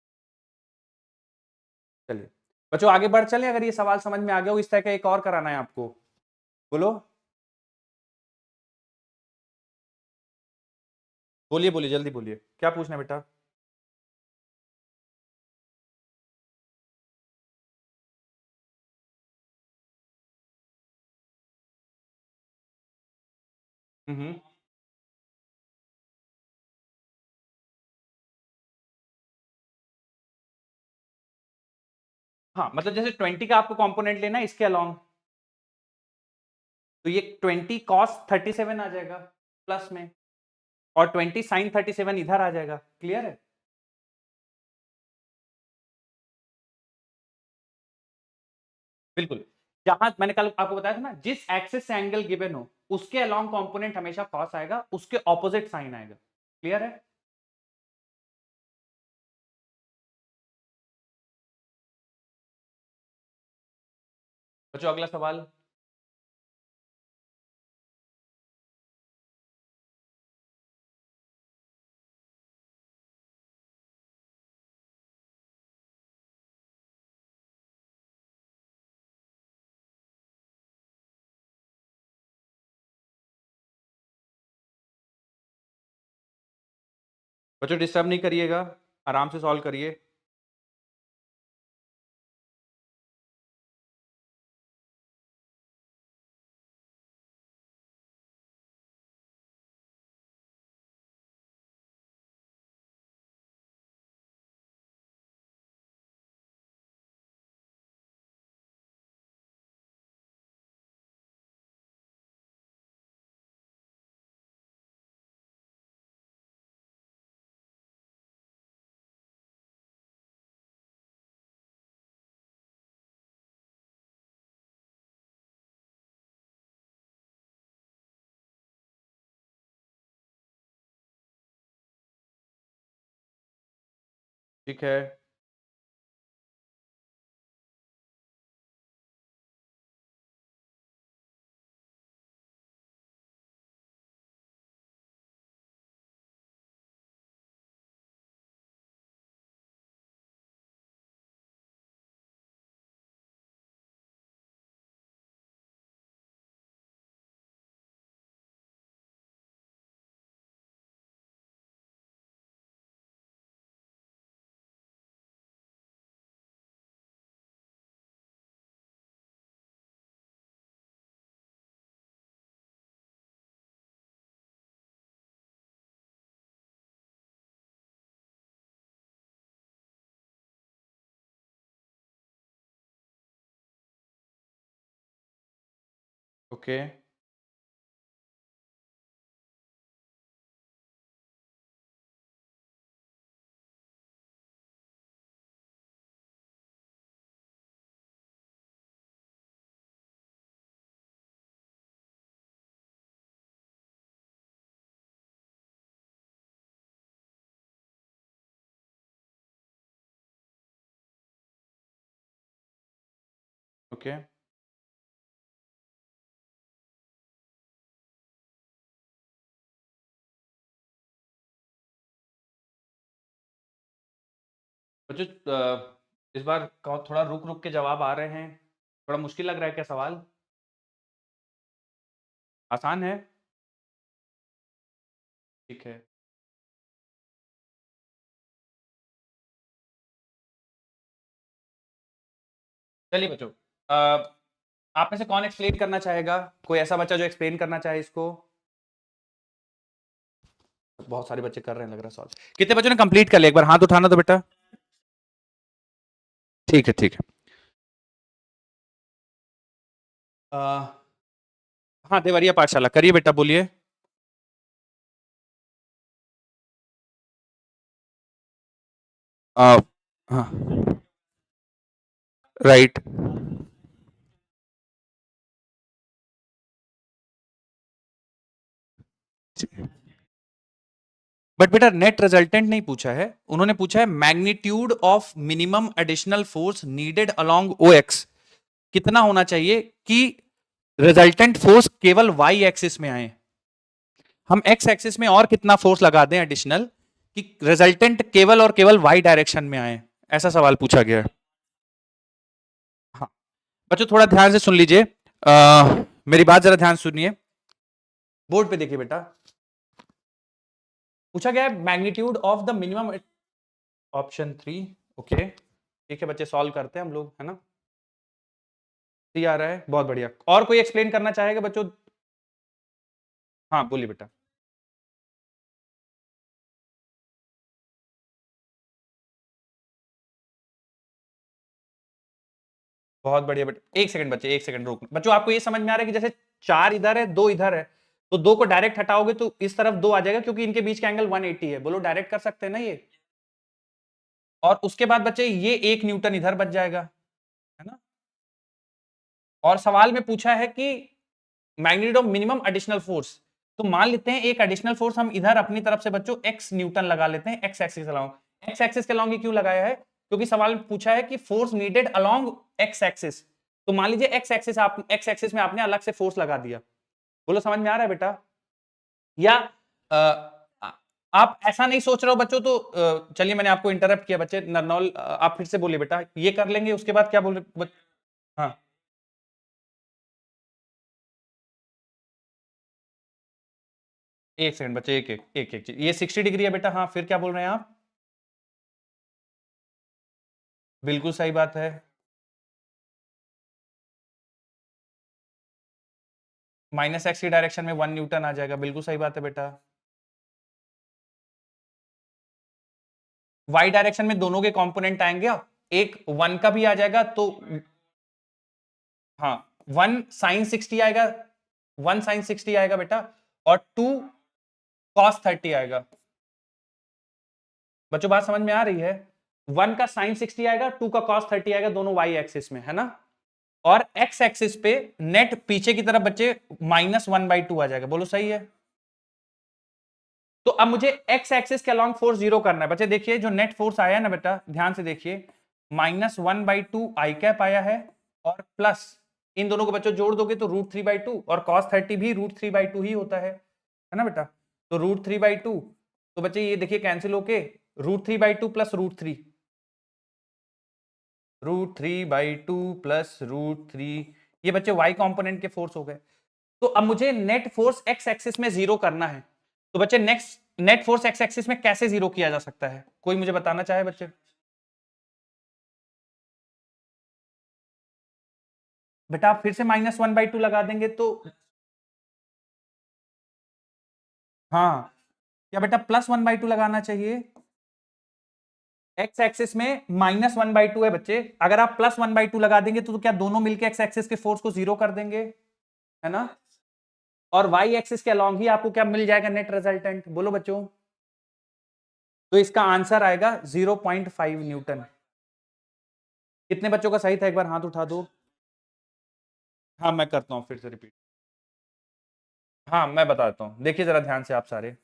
चलिए बच्चों आगे बढ़ चले। अगर ये सवाल समझ में आ गया हो, इस तरह का एक और कराना है आपको, बोलो बोलिए बोलिए जल्दी बोलिए, क्या पूछना है बेटा? हम्म। हाँ मतलब जैसे 20 का आपको कंपोनेंट लेना है इसके अलोंग, तो ये 20 cos 37 आ जाएगा प्लस में, और 20 sin 37 इधर आ जाएगा। क्लियर है? बिल्कुल। जहां मैंने कल आपको बताया था ना, जिस एक्सिस से एंगल गिवन हो उसके अलोंग कंपोनेंट हमेशा cos आएगा, उसके ऑपोजिट साइन आएगा। क्लियर है? बच्चों अगला सवाल। बच्चों डिस्टर्ब नहीं करिएगा, आराम से सॉल्व करिए। ठीक है। Okay okay. बच्चों इस बार थोड़ा रुक रुक के जवाब आ रहे हैं, थोड़ा मुश्किल लग रहा है क्या सवाल? आसान है? ठीक है। चलिए बच्चों, आप में से कौन एक्सप्लेन करना चाहेगा? कोई ऐसा बच्चा जो एक्सप्लेन करना चाहे इसको? बहुत सारे बच्चे कर रहे हैं लग रहा है सॉल्व। कितने बच्चों ने कंप्लीट कर लिया? एक बार हाथ उठाना तो बेटा। ठीक है ठीक है। हाँ देवरिया पाठशाला, करिए बेटा, बोलिए। हाँ, राइट। बट बेटा नेट रिजल्टेंट नहीं पूछा है, उन्होंने पूछा है magnitude of minimum additional force needed along o x, कितना होना चाहिए कि रिजल्टेंट फोर्स केवल वाई एक्सिस में आए, हम एक्स एक्सिस में और कितना फोर्स लगा दें एडिशनल कि रिजल्टेंट केवल और केवल वाई डायरेक्शन में आए, ऐसा सवाल पूछा गया है। हाँ बच्चों थोड़ा ध्यान से सुन लीजिए, मेरी बात जरा ध्यान सुनिए, बोर्ड पे देखिए बेटा, पूछा गया है magnitude of the minimum, option 3। Okay ठीक है बच्चे, सॉल्व करते हैं हम लोग, है ना। सी आ रहा है, बहुत बढ़िया। और कोई एक्सप्लेन करना चाहेगा बच्चों? हाँ बोलिए बेटा। बहुत बढ़िया बेटा, एक सेकंड बच्चे, एक सेकंड रोक बच्चों, आपको ये समझ में आ रहा है कि जैसे 4 इधर है 2 इधर है, तो 2 को डायरेक्ट हटाओगे तो इस तरफ 2 आ जाएगा, क्योंकि इनके बीच का एंगल 180 है, बोलो डायरेक्ट कर सकते हैं ना ये। और उसके बाद बच्चे ये 1 न्यूटन इधर बच जाएगा, है ना। और सवाल में पूछा है कि magnitude of minimum additional force, तो मान लेते हैं एक एडिशनल फोर्स हम इधर अपनी तरफ से बच्चों x न्यूटन लगा लेते हैं, x axis along. x axis के अलोंग ही क्यों लगाया है? क्योंकि सवाल में पूछा है कि force needed along x axis, तो मान लीजिए x एक्सिस में आपने अलग से फोर्स लगा दिया, बोलो समझ में आ रहा है बेटा? या आप ऐसा नहीं सोच रहे हो बच्चों, तो चलिए मैंने आपको इंटरप्ट किया बच्चे, नरनौल आप फिर से बोलिए बेटा, ये कर लेंगे उसके बाद क्या बोल रहे? हाँ एक सेकंड बच्चे, एक ये 60 डिग्री है बेटा, हाँ फिर क्या बोल रहे हैं आप? बिल्कुल सही बात है, माइनस एक्स की डायरेक्शन में 1 न्यूटन आ जाएगा, बिल्कुल सही बात है बेटा। वाई डायरेक्शन में दोनों के कंपोनेंट आएंगे, एक 1 का भी आ जाएगा तो हाँ 1 साइन 60 आएगा, 1 साइन 60 आएगा बेटा, और 2 कॉस 30 आएगा। बच्चों बात समझ में आ रही है? 1 का साइन 60 आएगा, 2 का कॉस 30 आएगा, दोनों वाई एक्सिस में, है ना। और एक्स एक्सिस पे नेट पीछे की तरफ बच्चे -1/2 आ जाएगा, बोलो सही है। तो अब मुझे एक्स एक्सिस के अलॉन्ग फोर्स जीरो करना है बच्चे, देखिए जो नेट फोर्स आया है ना बेटा, ध्यान से देखिए, -1/2 आई कैप आया है, और प्लस इन दोनों को बच्चों जोड़ दोगे तो √3/2, और cos 30 भी √3/2 ही होता है ना बेटा। तो √3/2, तो बच्चे ये देखिए कैंसिल होके √3/2 प्लस √3, √3/2 प्लस √3, ये बच्चे y कंपोनेंट के फोर्स हो गए। तो अब मुझे नेट फोर्स एक्स एक्सिस में जीरो करना है, तो बच्चे next net force x axis में कैसे जीरो किया जा सकता है, कोई मुझे बताना चाहे बच्चे? बेटा आप फिर से -1/2 लगा देंगे तो, हाँ क्या बेटा +1/2 लगाना चाहिए? एक्स एक्सिस में -1/2 है बच्चे, अगर आप +1/2 लगा देंगे तो क्या दोनों मिलकर एक्स एक्सिस के फोर्स को जीरो कर देंगे, है ना। और वाई एक्सिस के अलॉन्ग ही आपको क्या मिल जाएगा नेट रिजल्टेंट, बोलो बच्चों। तो इसका आंसर आएगा 0.5 न्यूटन। कितने बच्चों का सही था, एक बार हाथ उठा दो। हाँ मैं करता हूँ फिर से रिपीट, हाँ मैं बता देता हूँ, देखिए जरा ध्यान से आप सारे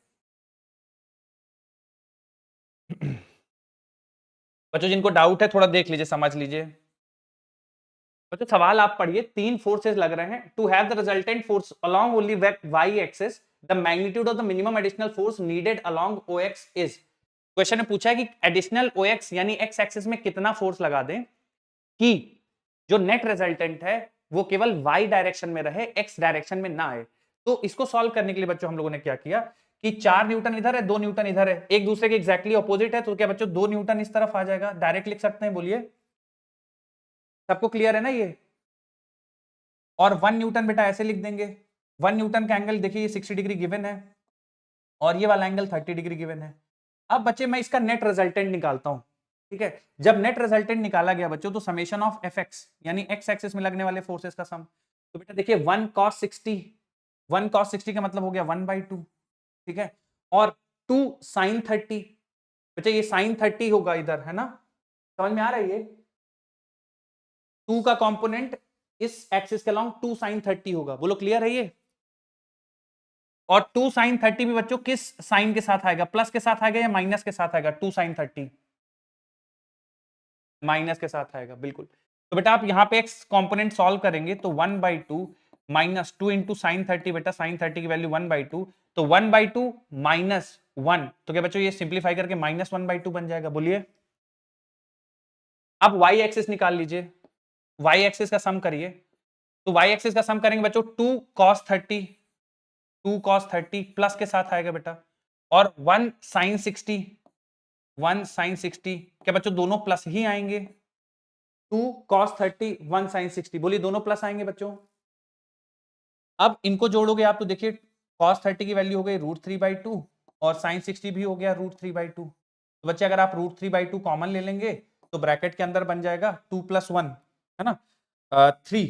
बच्चों जिनको डाउट है थोड़ा देख लीजिए, समझ लीजिए। बच्चों सवाल आप पढ़िए, 3 फोर्सेस लग रहे हैं, to have the resultant force along only y axis, the magnitude of the minimum additional force needed along o x is. Question में पूछा है कि एडिशनल ओ एक्स यानी एक्स एक्सिस में कितना फोर्स लगा दें कि जो नेट रिजल्टेंट है वो केवल वाई डायरेक्शन में रहे, एक्स डायरेक्शन में ना आए। तो इसको सॉल्व करने के लिए बच्चों हम लोगों ने क्या किया कि 4 न्यूटन इधर है, 2 न्यूटन इधर है, एक दूसरे के एक्जैक्टली ऑपोजिट है, तो क्या बच्चों 2 न्यूटन इस तरफ आ जाएगा, डायरेक्ट लिख सकते हैं, बोलिए सबको क्लियर है ना ये। और 1 न्यूटन बेटा ऐसे लिख देंगे, 1 न्यूटन का एंगल देखिए 60 डिग्री गिवन है, और ये वाला एंगल 30 डिग्री गिवन है। अब बच्चे मैं इसका नेट रिजल्टेंट निकालता हूं, ठीक है। जब नेट रिजल्टेंट निकाला गया बच्चों, तो समेशन ऑफ एफ एक्स यानी एक्स एक्सिस में लगने वाले फोर्सेस का सम, तो बेटा देखिए 1 cos 60, 1 cos 60 का मतलब हो गया 1/2, ठीक है, और 2 sin 30, बच्चा ये sin 30 होगा इधर, है ना, समझ में आ रहा है ये 2 का कंपोनेंट इस एक्सिस के अलोंग 2 sin 30 होगा, बोलो क्लियर है ये। और 2 sin 30 भी बच्चों किस साइन के साथ आएगा, प्लस के साथ आएगा या माइनस के साथ आएगा, 2 sin 30 माइनस के साथ आएगा, बिल्कुल। तो बेटा आप यहां पे एक्स कंपोनेंट सॉल्व करेंगे तो 1/2 माइनस 2 इंटू साइन 30, बेटा साइन 30 की वैल्यू 1/2, तो 1/2 माइनस 1, तो क्या बच्चों ये सिंप्लीफाई करके -1/2 बन जाएगा, बोलिए। अब y एक्सिस निकाल लीजिए, y एक्सिस का सम करिए, तो y एक्सिस का सम करेंगे बच्चों 2 cos 30, 2 cos 30 प्लस के साथ आएगा बेटा, और 1 sin 60, 1 sin 60, क्या बच्चों दोनों प्लस ही आएंगे, 2 cos 30, 1 sin 60, बोलिए दोनों प्लस आएंगे बच्चों। अब इनको जोड़ोगे आप तो देखिए cos 30 की वैल्यू हो गई √3/2 और sin 60 भी हो गया √3/2, तो बच्चे अगर आप √3/2 कॉमन ले लेंगे तो ब्रैकेट के अंदर बन जाएगा 2 + 1, है ना, 3,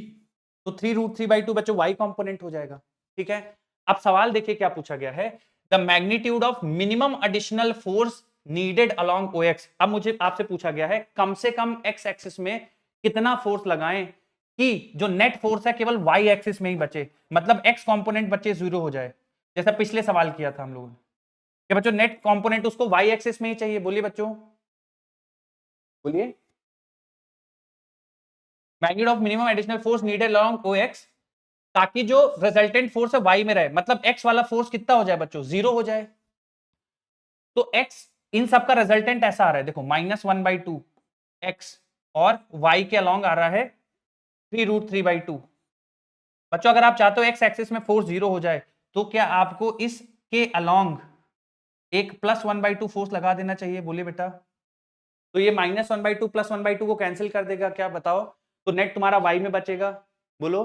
तो 3√3/2 बच्चों y कंपोनेंट हो जाएगा, ठीक है। अब सवाल देखिए क्या पूछा गया है, the magnitude of minimum additional force needed along OX। अब मुझे आपसे पूछा गया है कम से कम x एक्सिस में कितना फोर्स लगाएं कि जो नेट फोर्स है केवल y एक्सिस में ही बचे, मतलब x कंपोनेंट बच्चे 0 हो जाए, जैसा पिछले सवाल किया था हम लोगों ने, कि बच्चों नेट कंपोनेंट उसको y एक्सिस में ही चाहिए, बोलिए बच्चों, बोलिए। Magnitude of minimum additional force needed along OX, ताकि जो रिजल्टेंट फोर्स है y में रहे, मतलब x वाला फोर्स कितना हो जाए बच्चों, 0 हो जाए। तो x इन सब का रिजल्टेंट ऐसा आ रहा है, देखो -1/2 x, और y के अलोंग आ रहा है 3√3/2। बच्चों अगर आप चाहते हो x एक्सिस में फोर्स 0 हो जाए तो क्या आपको इसके अलोंग एक +1/2 फोर्स लगा देना चाहिए, बोलिए बेटा। तो ये -1/2 +1/2 को कैंसिल कर देगा क्या, बताओ, तो नेट तुम्हारा y में बचेगा, बोलो।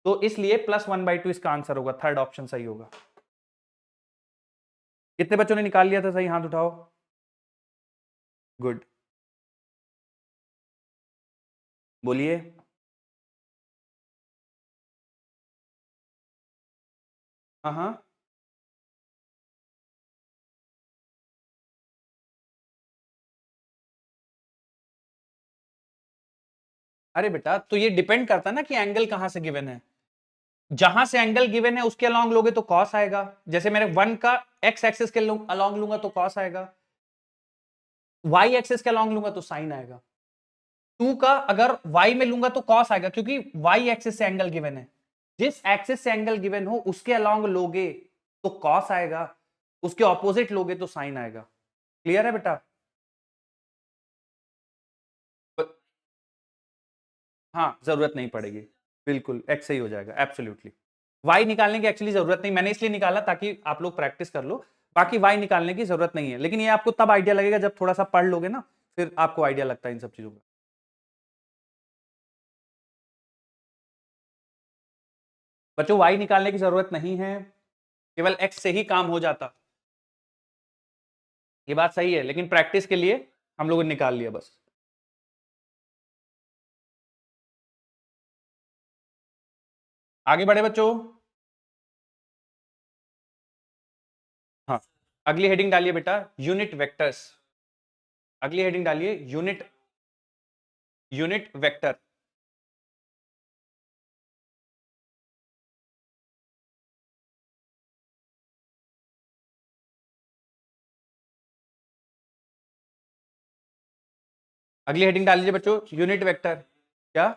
तो इसलिए +1/2 इसका आंसर होगा, थर्ड ऑप्शन सही होगा। कितने बच्चों ने निकाल लिया था सही, हाथ उठाओ, गुड, बोलिए। हाँ हाँ, अरे बेटा तो ये डिपेंड करता है ना कि एंगल कहां से गिवन है, जहां से एंगल गिवन है उसके अलोंग लोगे तो कॉस आएगा, जैसे मेरे 1 का x एक्सिस के अलोंग लूंगा तो कॉस आएगा, y एक्सिस के अलोंग लूंगा तो साइन आएगा, 2 का अगर y में लूंगा तो कॉस आएगा, क्योंकि y एक्सिस से एंगल गिवन है, जिस एक्सिस से एंगल गिवन हो उसके अलोंग लोगे तो कॉस आएगा, उसके ऑपोजिट लोगे तो साइन आएगा, क्लियर है बेटा। हाँ जरूरत नहीं पड़ेगी, बिल्कुल एक्स सही हो जाएगा, एब्सोल्युटली। वाई निकालने की एक्चुअली जरूरत नहीं, मैंने इसलिए निकाला ताकि आप लोग प्रैक्टिस कर लो, बाकी वाई निकालने की जरूरत नहीं है, लेकिन ये आपको तब आइडिया लगेगा जब थोड़ा सा पढ़ लोगे ना, फिर आपको आइडिया लगता है इन सब चीजों का। बच्चों वाई निकालने की जरूरत नहीं है, केवल एक्स से ही काम हो जाता, ये बात सही है, लेकिन प्रैक्टिस के लिए हम लोगों ने निकाल लिया बस। आगे बढ़े बच्चों, हाँ, अगली हेडिंग डालिए बेटा, यूनिट वेक्टर्स, अगली हेडिंग डालिए यूनिट, यूनिट वेक्टर। अगली हेडिंग डाल लीजिए बच्चों, यूनिट वेक्टर। क्या,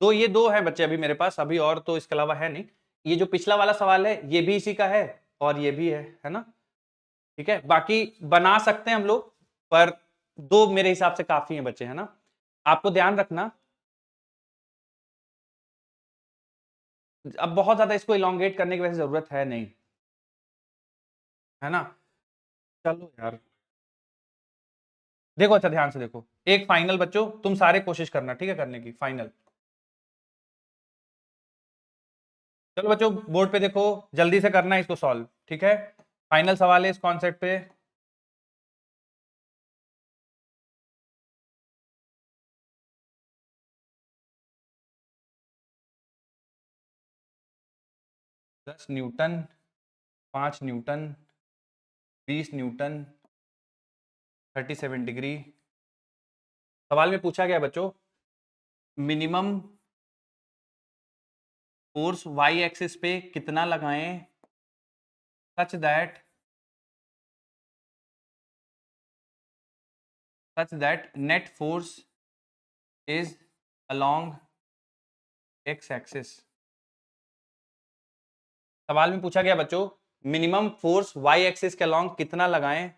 तो ये दो है बच्चे अभी मेरे पास, अभी और तो इसके अलावा है नहीं, ये जो पिछला वाला सवाल है ये भी इसी का है और ये भी है ना, ठीक है, बाकी बना सकते हैं हम लोग, पर दो मेरे हिसाब से काफी हैं बच्चे, है ना, आपको ध्यान रखना। अब बहुत ज्यादा इसको इलोंगेट करने की वैसे जरूरत है नहीं, है ना, चलो यार, देखो अच्छा ध्यान से देखो, एक फाइनल बच्चों, तुम सारे कोशिश करना, ठीक है, करने की फाइनल। चलो बच्चों बोर्ड पे देखो, जल्दी से करना है इसको सॉल्व, ठीक है, फाइनल सवाल है इस कॉन्सेप्ट पे। 10 न्यूटन, 5 न्यूटन, 20 न्यूटन, 37 डिग्री। सवाल में पूछा गया बच्चों, मिनिमम फोर्स वाई एक्सिस पे कितना लगाएं such that net force is along x axis. सवाल में पूछा गया बच्चों, मिनिमम फोर्स वाई एक्सिस के अलोंग कितना लगाएं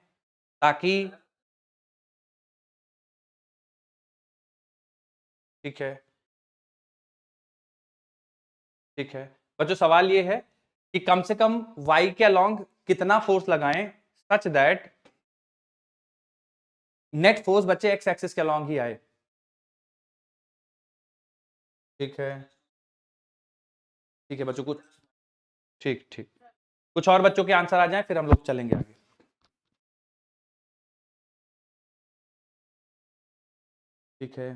ताकि, ठीक है ठीक है बच्चों, सवाल ये है कि कम से कम y के अलोंग कितना फोर्स लगाएं सच दैट नेट फोर्स बच्चे x एक्सिस के अलोंग ही आए। ठीक है ठीक है बच्चों, कुछ ठीक ठीक कुछ और बच्चों के आंसर आ जाएं फिर हम लोग चलेंगे आगे। ठीक है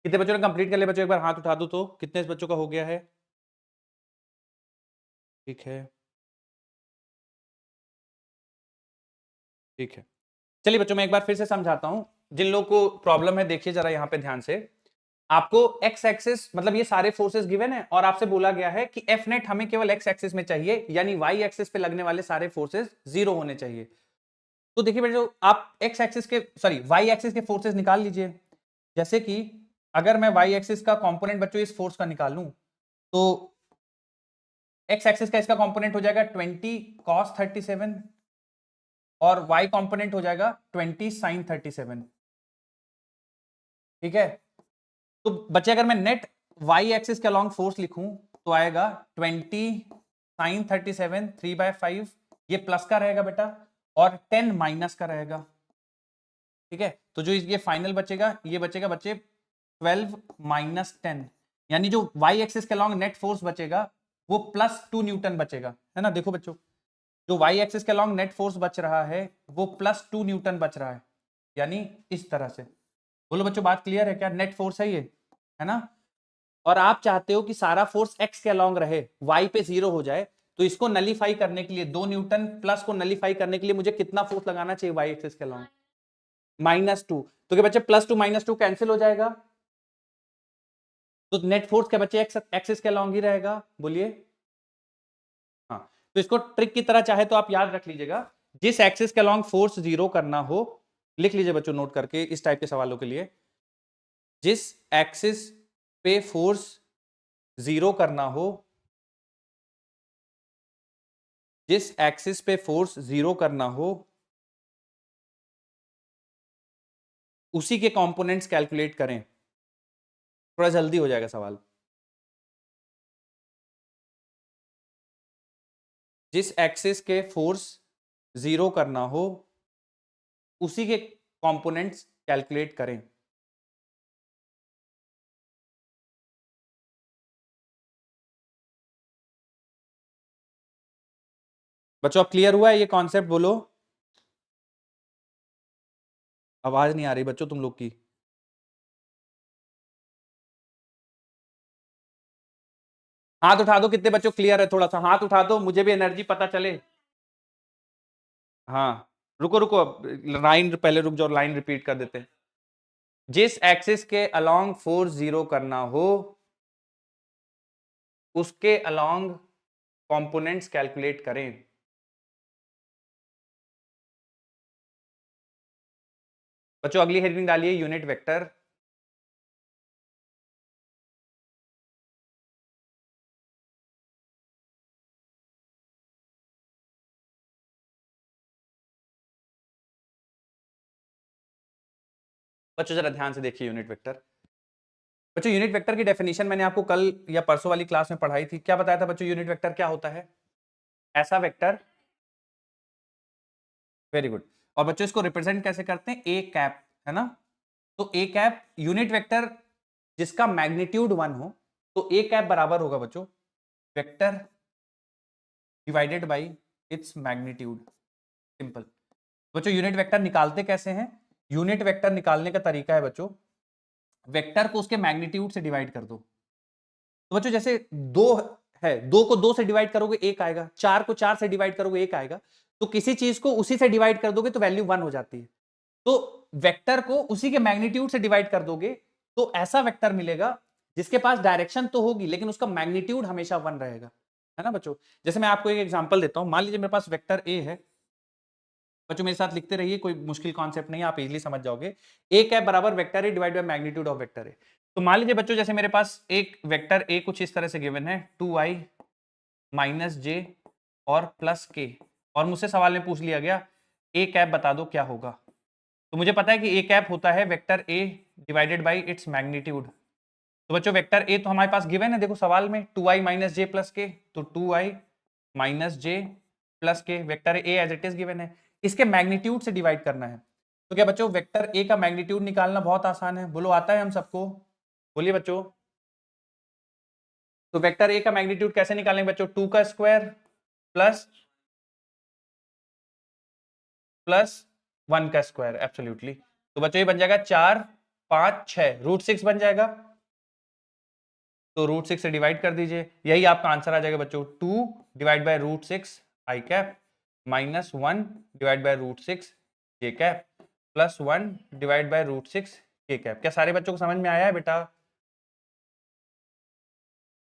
कितने बच्चों ने कंप्लीट कर लिया बच्चों, एक बार हाथ उठा दो तो कितने बच्चों का हो गया है। ठीक है ठीक है चलिए बच्चों, मैं एक बार फिर से समझाता हूं, जिन लोगों को प्रॉब्लम है देखिए जरा यहां पे ध्यान से। आपको एक्स एक्सिस मतलब ये सारे फोर्सेस गिवन है और आपसे बोला गया है कि एफ नेट हमें केवल एक्स एक्सिस में चाहिए, यानी वाई एक्सिस पे लगने वाले सारे फोर्सेस जीरो होने चाहिए। तो देखिए बेटा, आप एक्स एक्सिस के सॉरी वाई एक्सिस के फोर्सेस निकाल लीजिए। जैसे कि अगर मैं वाई एक्सिस का कंपोनेंट बच्चों इस फोर्स का निकालूं तो एक्स एक्सिस का इसका कंपोनेंट हो जाएगा 20 cos 37 और वाई कंपोनेंट हो जाएगा 20 sin 37। ठीक है, तो बच्चे अगर मैं नेट वाई एक्सिस के अलॉन्ग फोर्स लिखूं तो आएगा 20 sin 37 3/5, ये प्लस का रहेगा बेटा और 10 माइनस का रहेगा। ठीक है, तो जो ये फाइनल बचेगा ये बचेगा बच्चे 12 माइनस 10, यानी जो वाई एक्सिस के अलॉन्ग नेट फोर्स बचेगा वो +2 न्यूटन बचेगा, है ना। देखो बच्चों, जो वाई एक्सिस के अलॉन्ग नेट फोर्स बच रहा है वो +2 न्यूटन बच रहा है, यानी इस तरह से। बोलो बच्चों, बात क्लियर है क्या? नेट फोर्स है ये, है ना। और आप चाहते हो कि सारा फोर्स एक्स के अलॉन्ग रहे, वाई पे 0 हो जाए, तो इसको नलीफाई करने के लिए 2 न्यूटन प्लस को नलीफाई करने के लिए मुझे कितना फोर्स लगाना चाहिए वाई एक्सिस के अलॉन्ग? -2। तो क्या बच्चे +2 -2 कैंसिल हो जाएगा, तो नेट फोर्स क्या बच्चे एक्स एक्सिस के अलॉन्ग ही रहेगा, बोलिए। हाँ, तो इसको ट्रिक की तरह चाहे तो आप याद रख लीजिएगा, जिस एक्सिस के अलॉन्ग फोर्स 0 करना हो, लिख लीजिए बच्चों नोट करके इस टाइप के सवालों के लिए, जिस एक्सिस पे फोर्स 0 करना हो, जिस एक्सिस पे फोर्स 0 करना हो उसी के कंपोनेंट्स कैलकुलेट करें। थोड़ा जल्दी हो जाएगा सवाल। जिस एक्सिस के फोर्स 0 करना हो उसी के कंपोनेंट्स कैलकुलेट करें। बच्चों अब क्लियर हुआ है ये कॉन्सेप्ट? बोलो, आवाज नहीं आ रही बच्चों तुम लोग की। हाथ उठा दो, कितने बच्चों क्लियर है, थोड़ा सा हाथ उठा दो, मुझे भी एनर्जी पता चले। हाँ, रुको रुको, लाइन पहले रुक जाओ, लाइन रिपीट कर देते हैं। जिस एक्सिस के अलोंग फोर्स 0 करना हो उसके अलोंग कंपोनेंट्स कैलकुलेट करें। बच्चों अगली हेडिंग डालिए यूनिट वेक्टर। बच्चों जरा ध्यान से देखिए यूनिट वेक्टर। बच्चों यूनिट वेक्टर की डेफिनेशन मैंने आपको कल या परसों वाली क्लास में पढ़ाई थी। क्या बताया था बच्चों यूनिट वेक्टर क्या होता है? ऐसा वेक्टर, वेरी गुड। और बच्चों इसको रिप्रेजेंट कैसे करते हैं? ए कैप, है ना। तो ए कैप यूनिट वेक्टर जिसका मैग्नीट्यूड 1 हो, तो ए कैप बराबर होगा बच्चों vector divided by its magnitude. Simple. बच्चों यूनिट वेक्टर निकालते कैसे हैं? यूनिट वेक्टर निकालने का तरीका है बच्चों, वेक्टर को उसके मैग्नीट्यूड से डिवाइड कर दो। तो बच्चों जैसे 2 है, 2 को 2 से डिवाइड करोगे 1 आएगा, 4 को 4 से डिवाइड करोगे 1 आएगा। तो किसी चीज को उसी से डिवाइड कर दोगे तो वैल्यू 1 हो जाती है। तो वेक्टर को उसी के मैग्नीट्यूड से डिवाइड कर दोगे तो ऐसा वेक्टर मिलेगा जिसके पास डायरेक्शन तो होगी लेकिन उसका मैग्नीट्यूड हमेशा 1 रहेगा, है ना बच्चों। जैसे मैं आपको एक एग्जांपल देता हूं, मान लीजिए मेरे पास वेक्टर ए है। बच्चों मेरे साथ लिखते रहिए, कोई मुश्किल कॉन्सेप्ट नहीं है, आप इजीली समझ जाओगे। ए कैप बराबर vector A divide by magnitude of vector A. तो मान लीजिए बच्चों जैसे मेरे पास एक वेक्टर ए कुछ इस तरह से गिवन है 2i माइनस जे और प्लस के, और मुझसे सवाल में पूछ लिया गया ए कैप बता दो क्या होगा। तो मुझे पता है कि ए कैप होता है vector A divided by its magnitude. तो बच्चों वेक्टर ए तो हमारे पास गिवन है, देखो सवाल में 2i minus j plus k, तो 2i minus j plus k, vector a as it is given है, इसके मैग्नीट्यूड से डिवाइड करना है। तो क्या बच्चों वेक्टर ए का मैग्नीट्यूड निकालना बहुत आसान है, बोलो आता है हम सबको, बोलिए बच्चों। तो वेक्टर ए का मैग्नीट्यूड कैसे निकालेंगे बच्चों? 2 का स्क्वायर प्लस प्लस 1 का स्क्वायर, एब्सोल्युटली। तो बच्चों ये बन जाएगा 4 5 6 √6 बन जाएगा। तो √6 से डिवाइड कर दीजिए, यही आपका आंसर आ जाएगा बच्चों, 2 divide by √6 I cap minus 1 divide by √6 J cap plus 1 divide by √6 के कैप। क्या सारे बच्चों को समझ में आया है बेटा?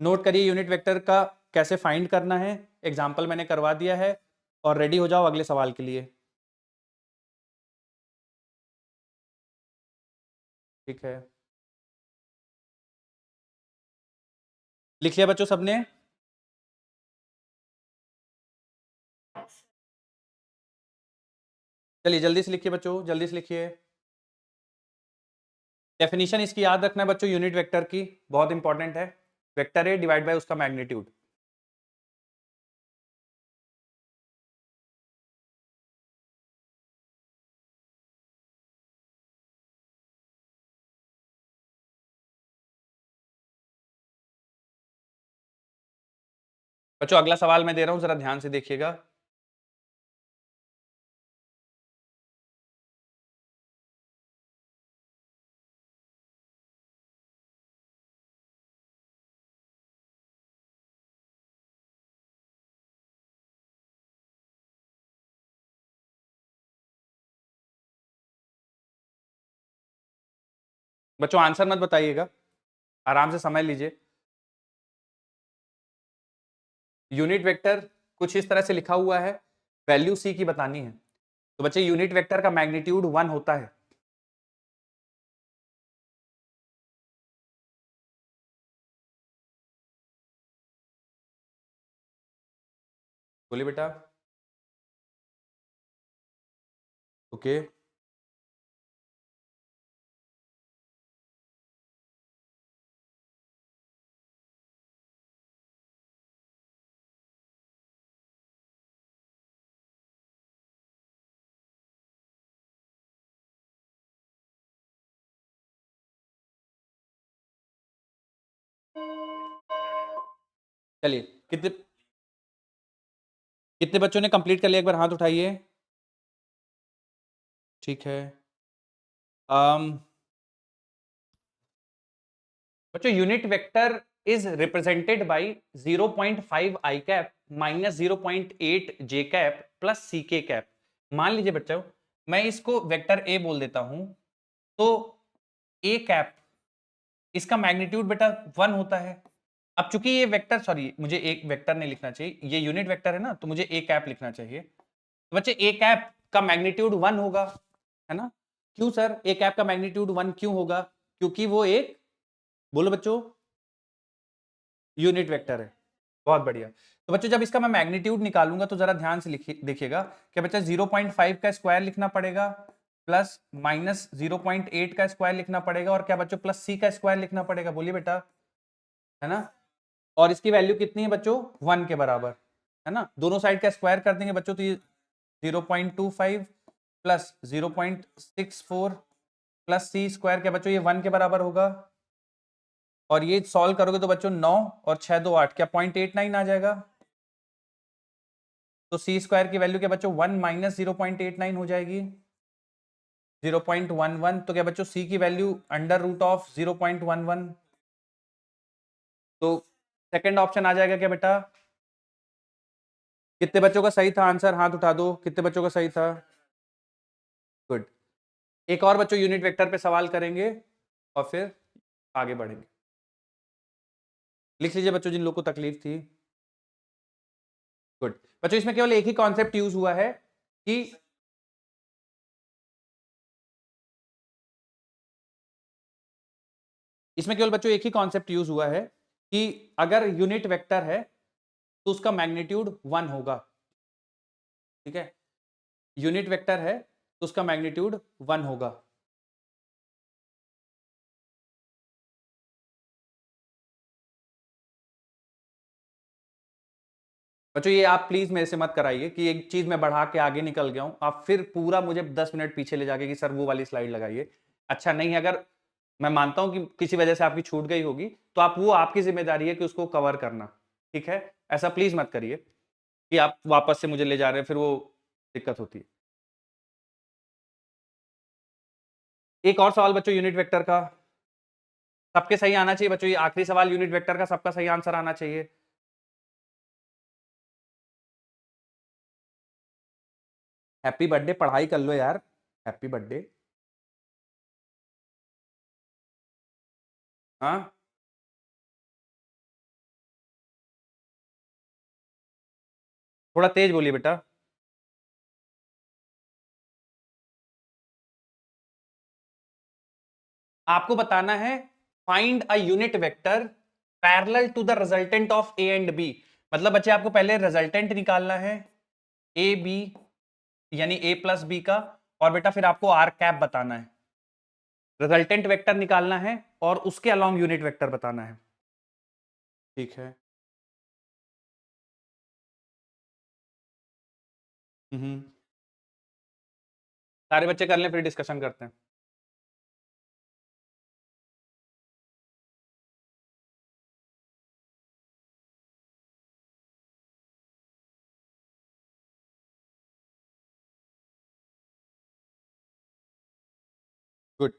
नोट करिए यूनिट वेक्टर का कैसे फाइंड करना है, एग्जाम्पल मैंने करवा दिया है, और रेडी हो जाओ अगले सवाल के लिए। ठीक है, लिख लिया बच्चों सबने? चलिए जल्दी से लिखिए बच्चों, जल्दी से लिखिए। डेफिनेशन इसकी याद रखना है बच्चों, यूनिट वेक्टर की बहुत इंपॉर्टेंट है, वेक्टर ए डिवाइड बाय उसका मैग्नीट्यूड। बच्चों अगला सवाल मैं दे रहा हूं, जरा ध्यान से देखिएगा। बच्चों आंसर मत बताइएगा, आराम से समझ लीजिए। यूनिट वेक्टर कुछ इस तरह से लिखा हुआ है, वैल्यू सी की बतानी है। तो बच्चे यूनिट वेक्टर का मैग्नीट्यूड 1 होता है। बोलिए बेटा। ओके, चलिए कितने कितने बच्चों ने कंप्लीट कर लिया, एक बार हाथ उठाइए। ठीक है, बच्चों unit vector is represented by 0.5 I cap minus 0.8 J cap plus C K cap. मान लीजिए बच्चों मैं इसको वेक्टर ए बोल देता हूं, तो ए कैप इसका मैग्नीट्यूड बेटा 1 होता है। अब चूंकि ये वेक्टर, सॉरी मुझे एक वेक्टर नहीं लिखना चाहिए, ये यूनिट वेक्टर है ना, तो मुझे ए कैप लिखना चाहिए। तो बच्चे ए कैप का मैग्नीट्यूड 1 होगा, है ना। क्यों सर ए कैप का मैग्नीट्यूड 1 क्यों होगा? क्योंकि वो एक, बोलो बच्चों, यूनिट वेक्टर है। बहुत बढ़िया। तो बच्चों जब इसका मैं मैग्नीट्यूड निकालूंगा तो जरा ध्यान से देखिएगा, क्या बच्चा 0.5 का स्क्वायर लिखना पड़ेगा प्लस माइनस 0.8 का स्क्वायर लिखना पड़ेगा, और क्या बच्चों प्लस सी का स्क्वायर लिखना पड़ेगा, बोलिए बेटा, है ना। और इसकी वैल्यू कितनी है बच्चों? 1 के बराबर, है ना। दोनों साइड का स्क्वायर कर देंगे बच्चों तो ये 0.25 प्लस 0.64 प्लस सी स्क्वायर, क्या बच्चों ये 1 के बराबर होगा। और ये सॉल्व करोगे तो बच्चों 9 और 6 2 8, क्या 0.89 आ जाएगा? तो सी स्क्वायर की वैल्यू क्या बच्चों 1 माइनस 0.89 हो जाएगी 0.11। तो क्या बच्चों सी की वैल्यू अंडर रूट ऑफ 0.11। तो सेकंड ऑप्शन आ जाएगा क्या बेटा? कितने बच्चों का सही था आंसर? हाथ उठा दो, कितने बच्चों का सही था? गुड। एक और बच्चों यूनिट वेक्टर पे सवाल करेंगे और फिर आगे बढ़ेंगे। लिख लीजिए बच्चों जिन लोगों को तकलीफ थी। गुड। बच्चों इसमें केवल एक ही कॉन्सेप्ट यूज हुआ है कि इसमें केवल बच्चों एक ही कॉन्सेप्ट यूज हुआ है कि अगर यूनिट वेक्टर है तो उसका मैग्नीट्यूड 1 होगा। ठीक है, यूनिट वेक्टर है तो उसका मैग्नीट्यूड 1 होगा। बच्चों ये आप प्लीज मेरे से मत कराइए कि एक चीज मैं बढ़ा के आगे निकल गया हूं, आप फिर पूरा मुझे 10 मिनट पीछे ले जाके कि सर वो वाली स्लाइड लगाइए। अच्छा नहीं है। अगर मैं मानता हूं कि किसी वजह से आपकी छूट गई होगी तो आप वो आपकी जिम्मेदारी है कि उसको कवर करना। ठीक है, ऐसा प्लीज मत करिए कि आप वापस से मुझे ले जा रहे हैं, फिर वो दिक्कत होती है। एक और सवाल बच्चों यूनिट वेक्टर का, सबके सही आना चाहिए बच्चों। ये आखिरी सवाल यूनिट वेक्टर का, सबका सही आंसर आना चाहिए। हैप्पी बर्थडे, पढ़ाई कर लो यार। Happy birthday. हाँ, थोड़ा तेज बोलिए बेटा। आपको बताना है find a unit vector parallel to the resultant of a and b. मतलब बच्चे आपको पहले रिजल्टेंट निकालना है ए बी यानी ए प्लस बी का, और बेटा फिर आपको आर कैप बताना है। रिजल्टेंट वेक्टर निकालना है और उसके अलोंग यूनिट वेक्टर बताना है। ठीक है। हम्म, सारे बच्चे कर लें फिर डिस्कशन करते हैं। Good.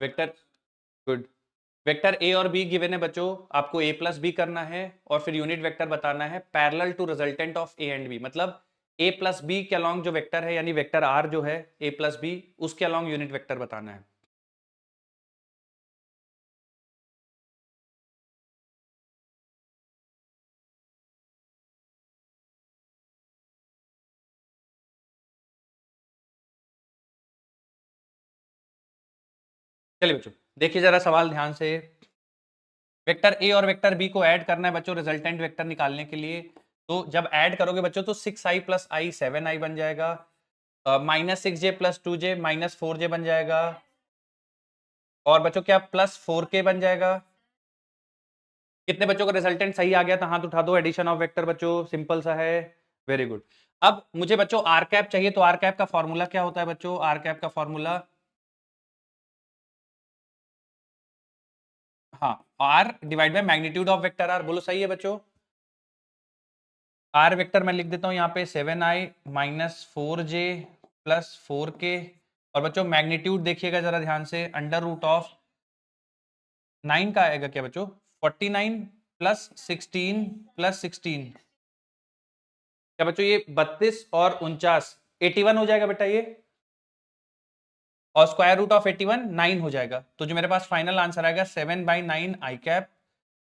Vector, good. Vector A और बी गिवन है बच्चों, आपको ए प्लस बी करना है और फिर यूनिट वेक्टर बताना है parallel to resultant of a and b. मतलब ए प्लस बी के अलोंग जो वेक्टर है यानी वेक्टर आर जो है ए प्लस बी, उसके अलोंग यूनिट वेक्टर बताना है। चलिए बच्चों देखिए जरा सवाल ध्यान से। वेक्टर ए और वेक्टर बी को ऐड करना है बच्चों रिजल्टेंट वेक्टर निकालने के लिए। तो जब ऐड करोगे बच्चों तो 6i प्लस आई 7i बन जाएगा, -6j प्लस 2j -4j बन जाएगा, और बच्चों क्या प्लस 4k बन जाएगा। कितने बच्चों का रिजल्टेंट सही आ गया था हाथ उठा दो। एडिशन ऑफ वेक्टर बच्चों सिंपल सा है, वेरी गुड। अब मुझे बच्चों आर कैप चाहिए, तो आर कैप का फॉर्मूला क्या होता है बच्चों? आर कैप का फॉर्मूला, हाँ, r divide by magnitude of vector r. बोलो सही है बच्चों। आर वेक्टर मैं लिख देता हूं यहाँ पे 7i -4j प्लस 4k, और बच्चों मैग्नीट्यूड देखिएगा जरा ध्यान से, अंडर रूट ऑफ 9 का आएगा क्या बच्चों? 49 प्लस 16 प्लस 16, क्या बच्चों ये 32 और 49 81 हो जाएगा बेटा ये, और स्क्वायर रूट ऑफ 81 9 हो जाएगा। तो जो मेरे पास फाइनल आंसर आएगा 7/9 आई कैप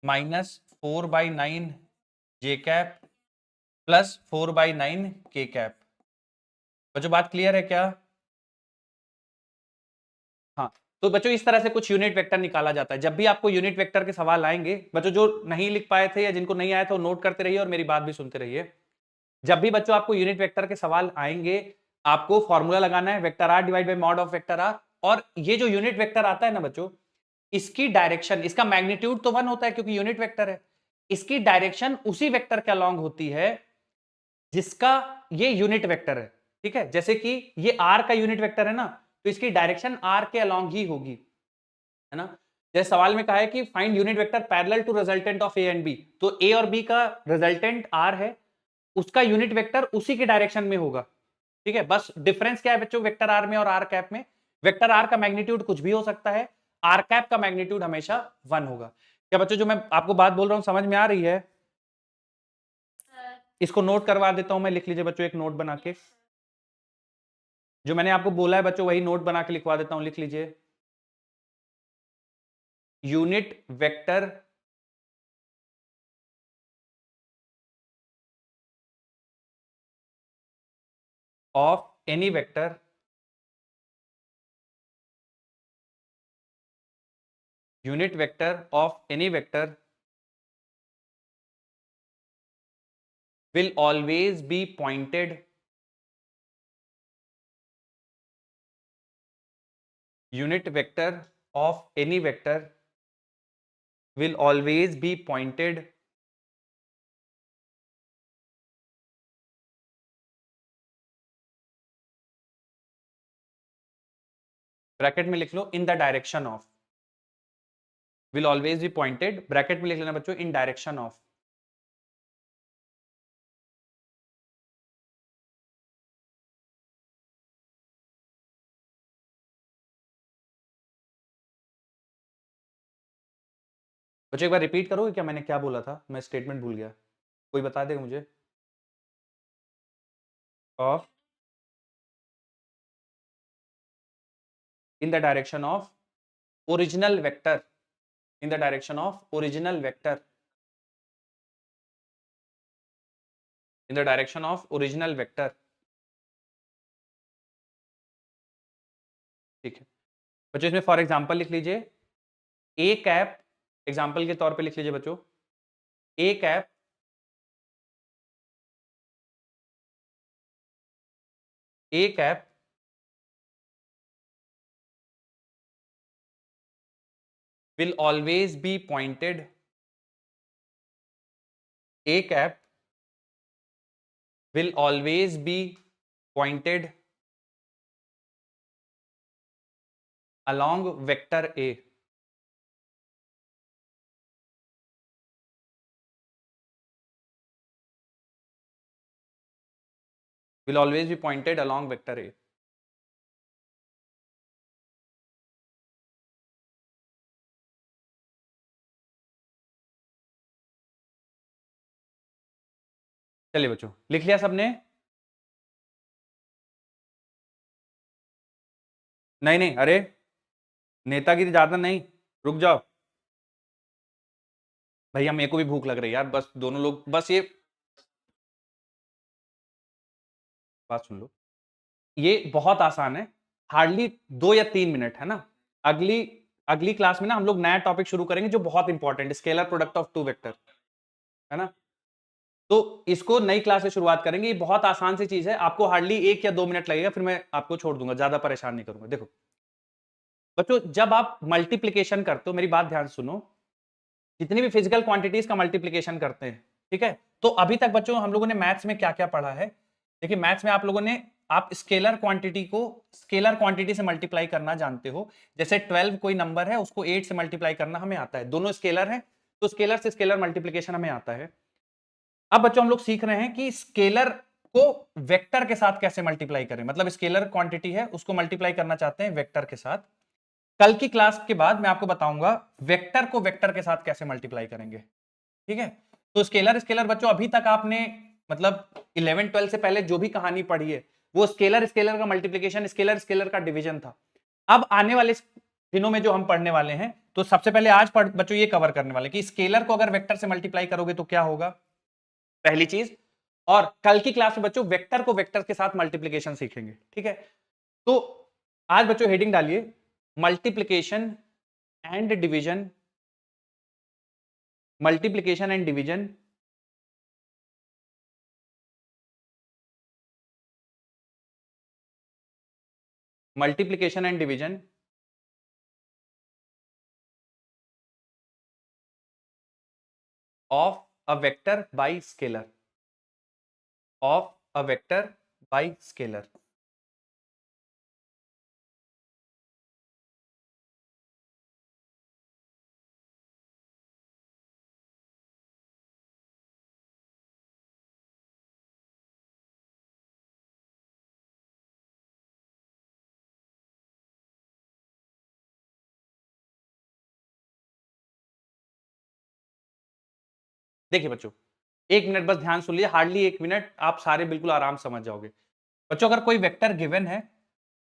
-4/9 जे कैप प्लस 4/9 के कैप। बच्चों बात क्लियर है क्या? हाँ, तो बच्चों इस तरह से कुछ यूनिट वेक्टर निकाला जाता है। जब भी आपको यूनिट वेक्टर के सवाल आएंगे बच्चों, जो नहीं लिख पाए थे या जिनको नहीं आया था वो नोट करते रहिए और मेरी बात भी सुनते रहिए। जब भी बच्चों आपको यूनिट वेक्टर के सवाल आएंगे आपको फॉर्मूला लगाना है vector r divide by mod of vector r. और ये जो यूनिट वेक्टर आता है ना बच्चों, इसकी डायरेक्शन, इसका मैग्नीट्यूड तो 1 होता है क्योंकि यूनिट वेक्टर है, इसकी डायरेक्शन उसी वेक्टर के अलोंग होती है जिसका ये यूनिट वेक्टर है। ठीक है, जैसे कि ये आर का यूनिट वेक्टर है ना, तो इसकी डायरेक्शन आर के अलोंग ही होगी, है ना। जैसे सवाल में कहा है कि find unit vector parallel to resultant of a and b, तो ए और बी का रिजल्टेंट आर है, उसका यूनिट वेक्टर उसी के डायरेक्शन में होगा। ठीक है, बस डिफरेंस क्या है बच्चों वेक्टर आर में और आर कैप में? वेक्टर आर का मैग्नीट्यूड कुछ भी हो सकता है, आर कैप का मैग्नीट्यूड हमेशा 1 होगा। क्या बच्चों जो मैं आपको बात बोल रहा हूं समझ में आ रही है? इसको नोट करवा देता हूं मैं, लिख लीजिए बच्चों एक नोट बना के, जो मैंने आपको बोला है बच्चों वही नोट बना के लिखवा देता हूं, लिख लीजिए। Unit vector of any vector unit vector of any vector will always be pointed unit vector of any vector will always be pointed bracket में लिख लो in the direction of, will always be pointed bracket में लिख लेना बच्चों इन direction of. बच्चों एक बार repeat करोगे क्या मैंने क्या बोला था? मैं स्टेटमेंट भूल गया, कोई बता देगा मुझे? Of in the direction of original vector, in the direction of original vector, in the direction of original vector. ठीक है बच्चों, इसमें फॉर एग्जांपल लिख लीजिए ए कैप, एग्जांपल के तौर पे लिख लीजिए बच्चों A cap A cap will always be pointed, a cap will always be pointed along vector A, will always be pointed along vector A। चलिए बच्चों लिख लिया सबने? नहीं नहीं, अरे नेतागिरी ज्यादा नहीं, रुक जाओ भैया, मेरे को भी भूख लग रही है यार, बस दोनों लोग बस ये बात सुन लो। ये बहुत आसान है, हार्डली 2 या 3 मिनट है ना। अगली अगली क्लास में ना हम लोग नया टॉपिक शुरू करेंगे जो बहुत important, scalar product of two vector, है ना। तो इसको नई क्लास से शुरुआत करेंगे, ये बहुत आसान सी चीज है, आपको हार्डली 1 या 2 मिनट लगेगा, फिर मैं आपको छोड़ दूंगा, ज्यादा परेशान नहीं करूंगा। देखो बच्चों, जब आप मल्टीप्लीकेशन करते हो, मेरी बात ध्यान सुनो, जितनी भी फिजिकल क्वांटिटीज का मल्टीप्लीकेशन करते हैं, ठीक है, तो अभी तक बच्चों हम लोगों ने मैथ्स में क्या क्या पढ़ा है? देखिए मैथ्स में आप लोगों ने, आप स्केलर क्वांटिटी को स्केलर क्वांटिटी से मल्टीप्लाई करना जानते हो। जैसे 12 कोई नंबर है, उसको 8 से मल्टीप्लाई करना हमें आता है, दोनों स्केलर है, तो स्केलर से स्केलर मल्टीप्लीकेशन हमें आता है। अब बच्चों हम लोग सीख रहे हैं कि स्केलर को वेक्टर के साथ कैसे मल्टीप्लाई करें, मतलब स्केलर क्वांटिटी है उसको मल्टीप्लाई करना चाहते हैं वेक्टर के साथ। कल की क्लास के बाद मैं आपको बताऊंगा वेक्टर को वेक्टर के साथ कैसे मल्टीप्लाई करेंगे, ठीक है। तो स्केलर स्केलर बच्चों अभी तक आपने मतलब 11-12 से पहले जो भी कहानी पढ़ी है वो स्केलर स्केलर का मल्टीप्लीकेशन, स्केलर स्केलर का डिवीजन था। अब आने वाले दिनों में जो हम पढ़ने वाले हैं, तो सबसे पहले आज बच्चों ये कवर करने वाले कि स्केलर को अगर वेक्टर से मल्टीप्लाई करोगे तो क्या होगा, पहली चीज। और कल की क्लास में बच्चों वेक्टर को वेक्टर के साथ मल्टीप्लीकेशन सीखेंगे, ठीक है। तो आज बच्चों हेडिंग डालिए multiplication and division, multiplication and division multiplication and division of a vector by scalar, of a vector by scalar. देखिए बच्चों, 1 मिनट बस ध्यान सुन लीजिए, हार्डली 1 मिनट, आप सारे बिल्कुल आराम समझ जाओगे। बच्चों अगर कोई वेक्टर गिवन है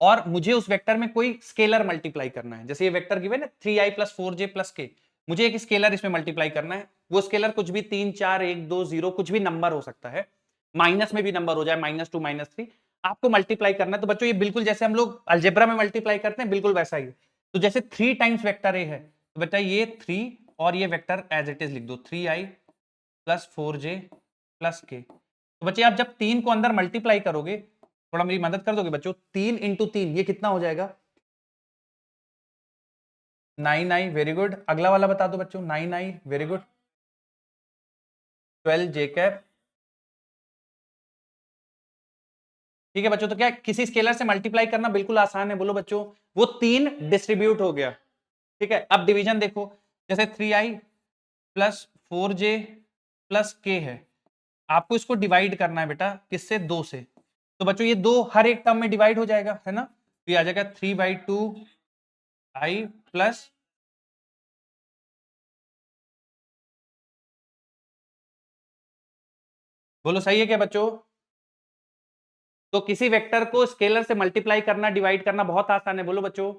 और मुझे उस वेक्टर में कोई स्केलर मल्टीप्लाई करना है, जैसे ये वेक्टर गिवन है 3i + 4j + k, मुझे एक स्केलर इसमें मल्टीप्लाई करना है। वो स्केलर कुछ भी 3, 4, 1, 2, 0 कुछ भी नंबर हो सकता है, माइनस में भी नंबर हो जाए, -2, -3, आपको मल्टीप्लाई करना है। तो बच्चों ये बिल्कुल जैसे हम लोग अलजेब्रा में मल्टीप्लाई करते हैं, बिल्कुल वैसा ही है। तो जैसे 3 टाइम्स वेक्टर ए है, तो बेटा ये 3 और ये वेक्टर एज इट इज लिख दो, 3i + 4j + k। तो बच्चे आप जब 3 को अंदर मल्टीप्लाई करोगे, थोड़ा मेरी मदद कर दोगे बच्चों, 3 × 3 ये कितना हो जाएगा? 9i, very good. अगला वाला बता दो बच्चों, 9i, very good. 12j cap, ठीक है बच्चों। तो क्या किसी स्केलर से मल्टीप्लाई करना बिल्कुल आसान है, बोलो बच्चों। वो 3 डिस्ट्रीब्यूट हो गया, ठीक है। अब डिवीजन देखो, जैसे 3i + 4j + k है, आपको इसको डिवाइड करना है बेटा, किससे? 2 से। तो बच्चों ये 2 हर एक टर्म में डिवाइड हो जाएगा, है ना। तो ये आ जाएगा 3/2i प्लस, बोलो सही है क्या बच्चों? तो किसी वेक्टर को स्केलर से मल्टीप्लाई करना, डिवाइड करना बहुत आसान है, बोलो बच्चों।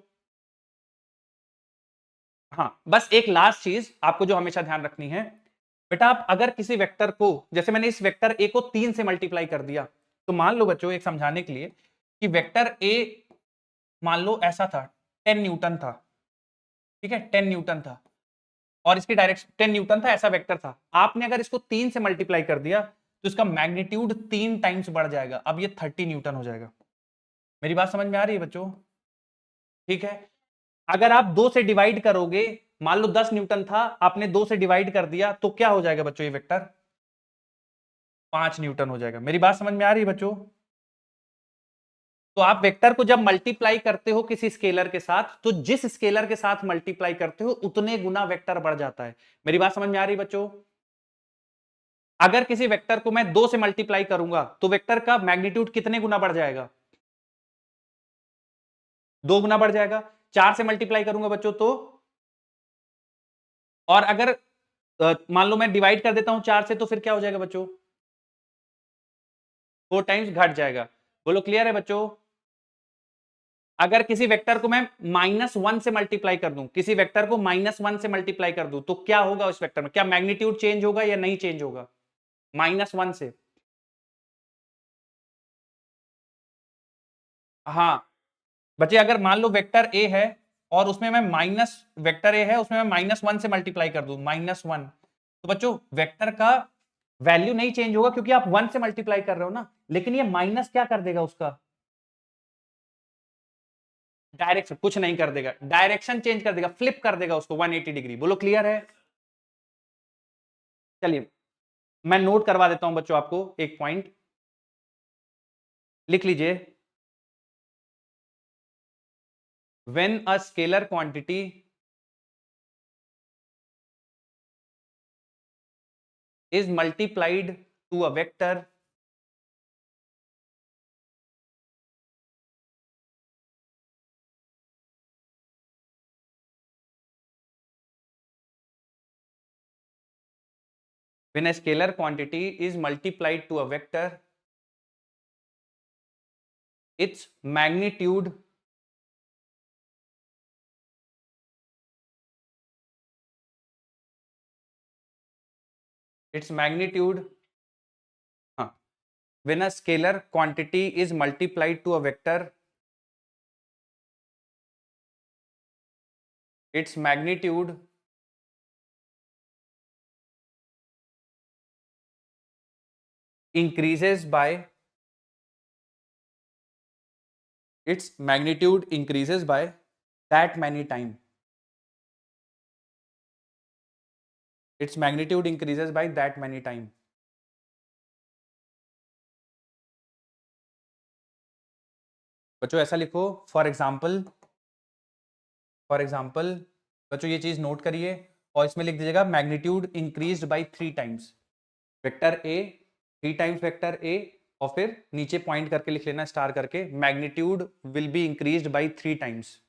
हाँ, बस एक लास्ट चीज आपको जो हमेशा ध्यान रखनी है, बेटा आप अगर किसी वेक्टर को, जैसे मैंने इस वेक्टर ए को 3 से मल्टीप्लाई कर दिया, तो मान लो बच्चों एक समझाने के लिए कि वेक्टर ए मान लो ऐसा था, 10 न्यूटन था, ठीक है, 10 न्यूटन था और इसकी डायरेक्शन 10 न्यूटन था, ऐसा वेक्टर था। आपने अगर इसको 3 से मल्टीप्लाई कर दिया तो इसका मैग्नीट्यूड 3 टाइम्स बढ़ जाएगा, अब ये 30 न्यूटन हो जाएगा। मेरी बात समझ में आ रही है बच्चों? ठीक है। अगर आप 2 से डिवाइड करोगे, मान लो 10 न्यूटन था, आपने 2 से डिवाइड कर दिया, तो क्या हो जाएगा बच्चों? ये वेक्टर 5 न्यूटन हो जाएगा। मेरी बात समझ में आ रही है बच्चों? तो आप वेक्टर को जब मल्टीप्लाई करते हो किसी स्केलर के साथ, तो जिस स्केलर के साथ मल्टीप्लाई करते हो उतने गुना वेक्टर बढ़ जाता है। मेरी बात समझ में आ रही है बच्चों? अगर किसी वेक्टर को मैं 2 से मल्टीप्लाई करूंगा तो वेक्टर का मैग्नीट्यूड कितने गुना बढ़ जाएगा? 2 गुना बढ़ जाएगा। 4 से मल्टीप्लाई करूंगा बच्चों तो, और अगर मान लो मैं डिवाइड कर देता हूं 4 से, तो फिर क्या हो जाएगा बच्चों? 4 टाइम्स घट जाएगा। बोलो क्लियर है बच्चों? अगर किसी वेक्टर को मैं -1 से मल्टीप्लाई कर दूं, किसी वेक्टर को -1 से मल्टीप्लाई कर दूं, तो क्या होगा उस वेक्टर में? क्या मैग्नीट्यूड चेंज होगा या नहीं चेंज होगा? -1 से। हाँ बच्चे, अगर मान लो वेक्टर ए है और उसमें मैं माइनस, वेक्टर ए है उसमें मैं -1 से मल्टीप्लाई कर दूं, -1, तो बच्चों वेक्टर का वैल्यू नहीं चेंज होगा क्योंकि आप 1 से मल्टीप्लाई कर रहे हो ना, लेकिन ये माइनस क्या कर देगा उसका? डायरेक्शन कुछ नहीं कर देगा, डायरेक्शन चेंज कर देगा, फ्लिप कर देगा उसको 180 डिग्री। बोलो क्लियर है? चलिए मैं नोट करवा देता हूं बच्चों, आपको एक पॉइंट लिख लीजिए। When a scalar quantity is multiplied to a vector, when a scalar quantity is multiplied to a vector, its magnitude हाँ, when a scalar quantity is multiplied to a vector, its magnitude increases by that many time. Its magnitude increases by that many time. बच्चों ऐसा लिखो, for example बच्चों ये चीज note करिए और इसमें लिख दीजिएगा magnitude increased by 3 times. Vector A 3 times vector A, और फिर नीचे पॉइंट करके लिख लेना स्टार करके, magnitude will be increased by 3 times.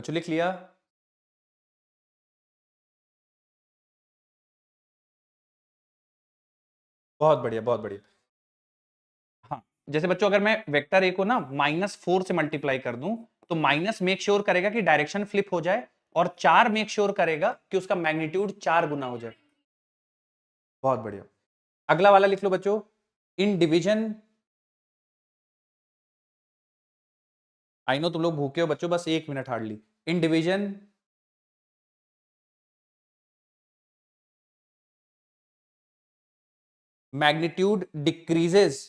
बच्चों लिख लिया? बहुत बढ़िया, बहुत बढ़िया। हाँ, जैसे बच्चों अगर मैं वेक्टर ए को ना -4 से मल्टीप्लाई कर दूं तो माइनस मेक श्योर करेगा कि डायरेक्शन फ्लिप हो जाए और 4 मेक श्योर करेगा कि उसका मैग्नीट्यूड 4 गुना हो जाए। बहुत बढ़िया। अगला वाला लिख लो बच्चों, इन डिवीजन। आई नो तुम लोग भूखे हो बच्चों, बस 1 minute hardly. In division magnitude decreases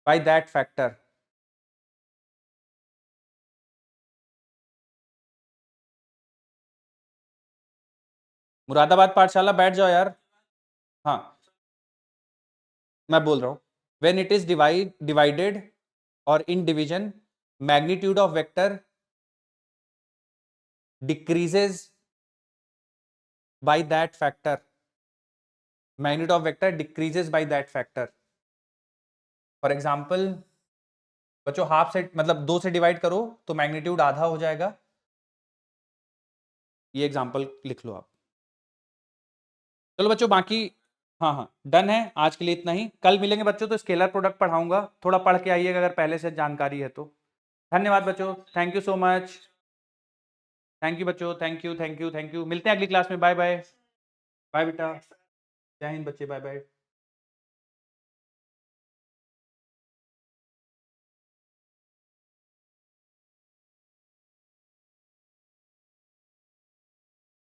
by that factor। Moradabad पाठशाला बैठ जाओ यार। हाँ, मैं बोल रहा हूं, when it is divided or in division magnitude of vector decreases by that factor। magnitude of vector decreases by that factor। For example बच्चों हाफ से मतलब 2 से डिवाइड करो तो मैग्नीट्यूड आधा हो जाएगा। ये एग्जाम्पल लिख लो आप। चलो बच्चों बाकी, हाँ हाँ डन है, आज के लिए इतना ही। कल मिलेंगे बच्चों तो स्केलर प्रोडक्ट पढ़ाऊंगा, थोड़ा पढ़ के आइएगा अगर पहले से जानकारी है तो। धन्यवाद बच्चों, thank you so much. Thank you बच्चों, thank you thank you thank you. मिलते हैं अगली क्लास में, बाय बाय। बाय बेटा, जय हिंद बच्चे, बाय बाय।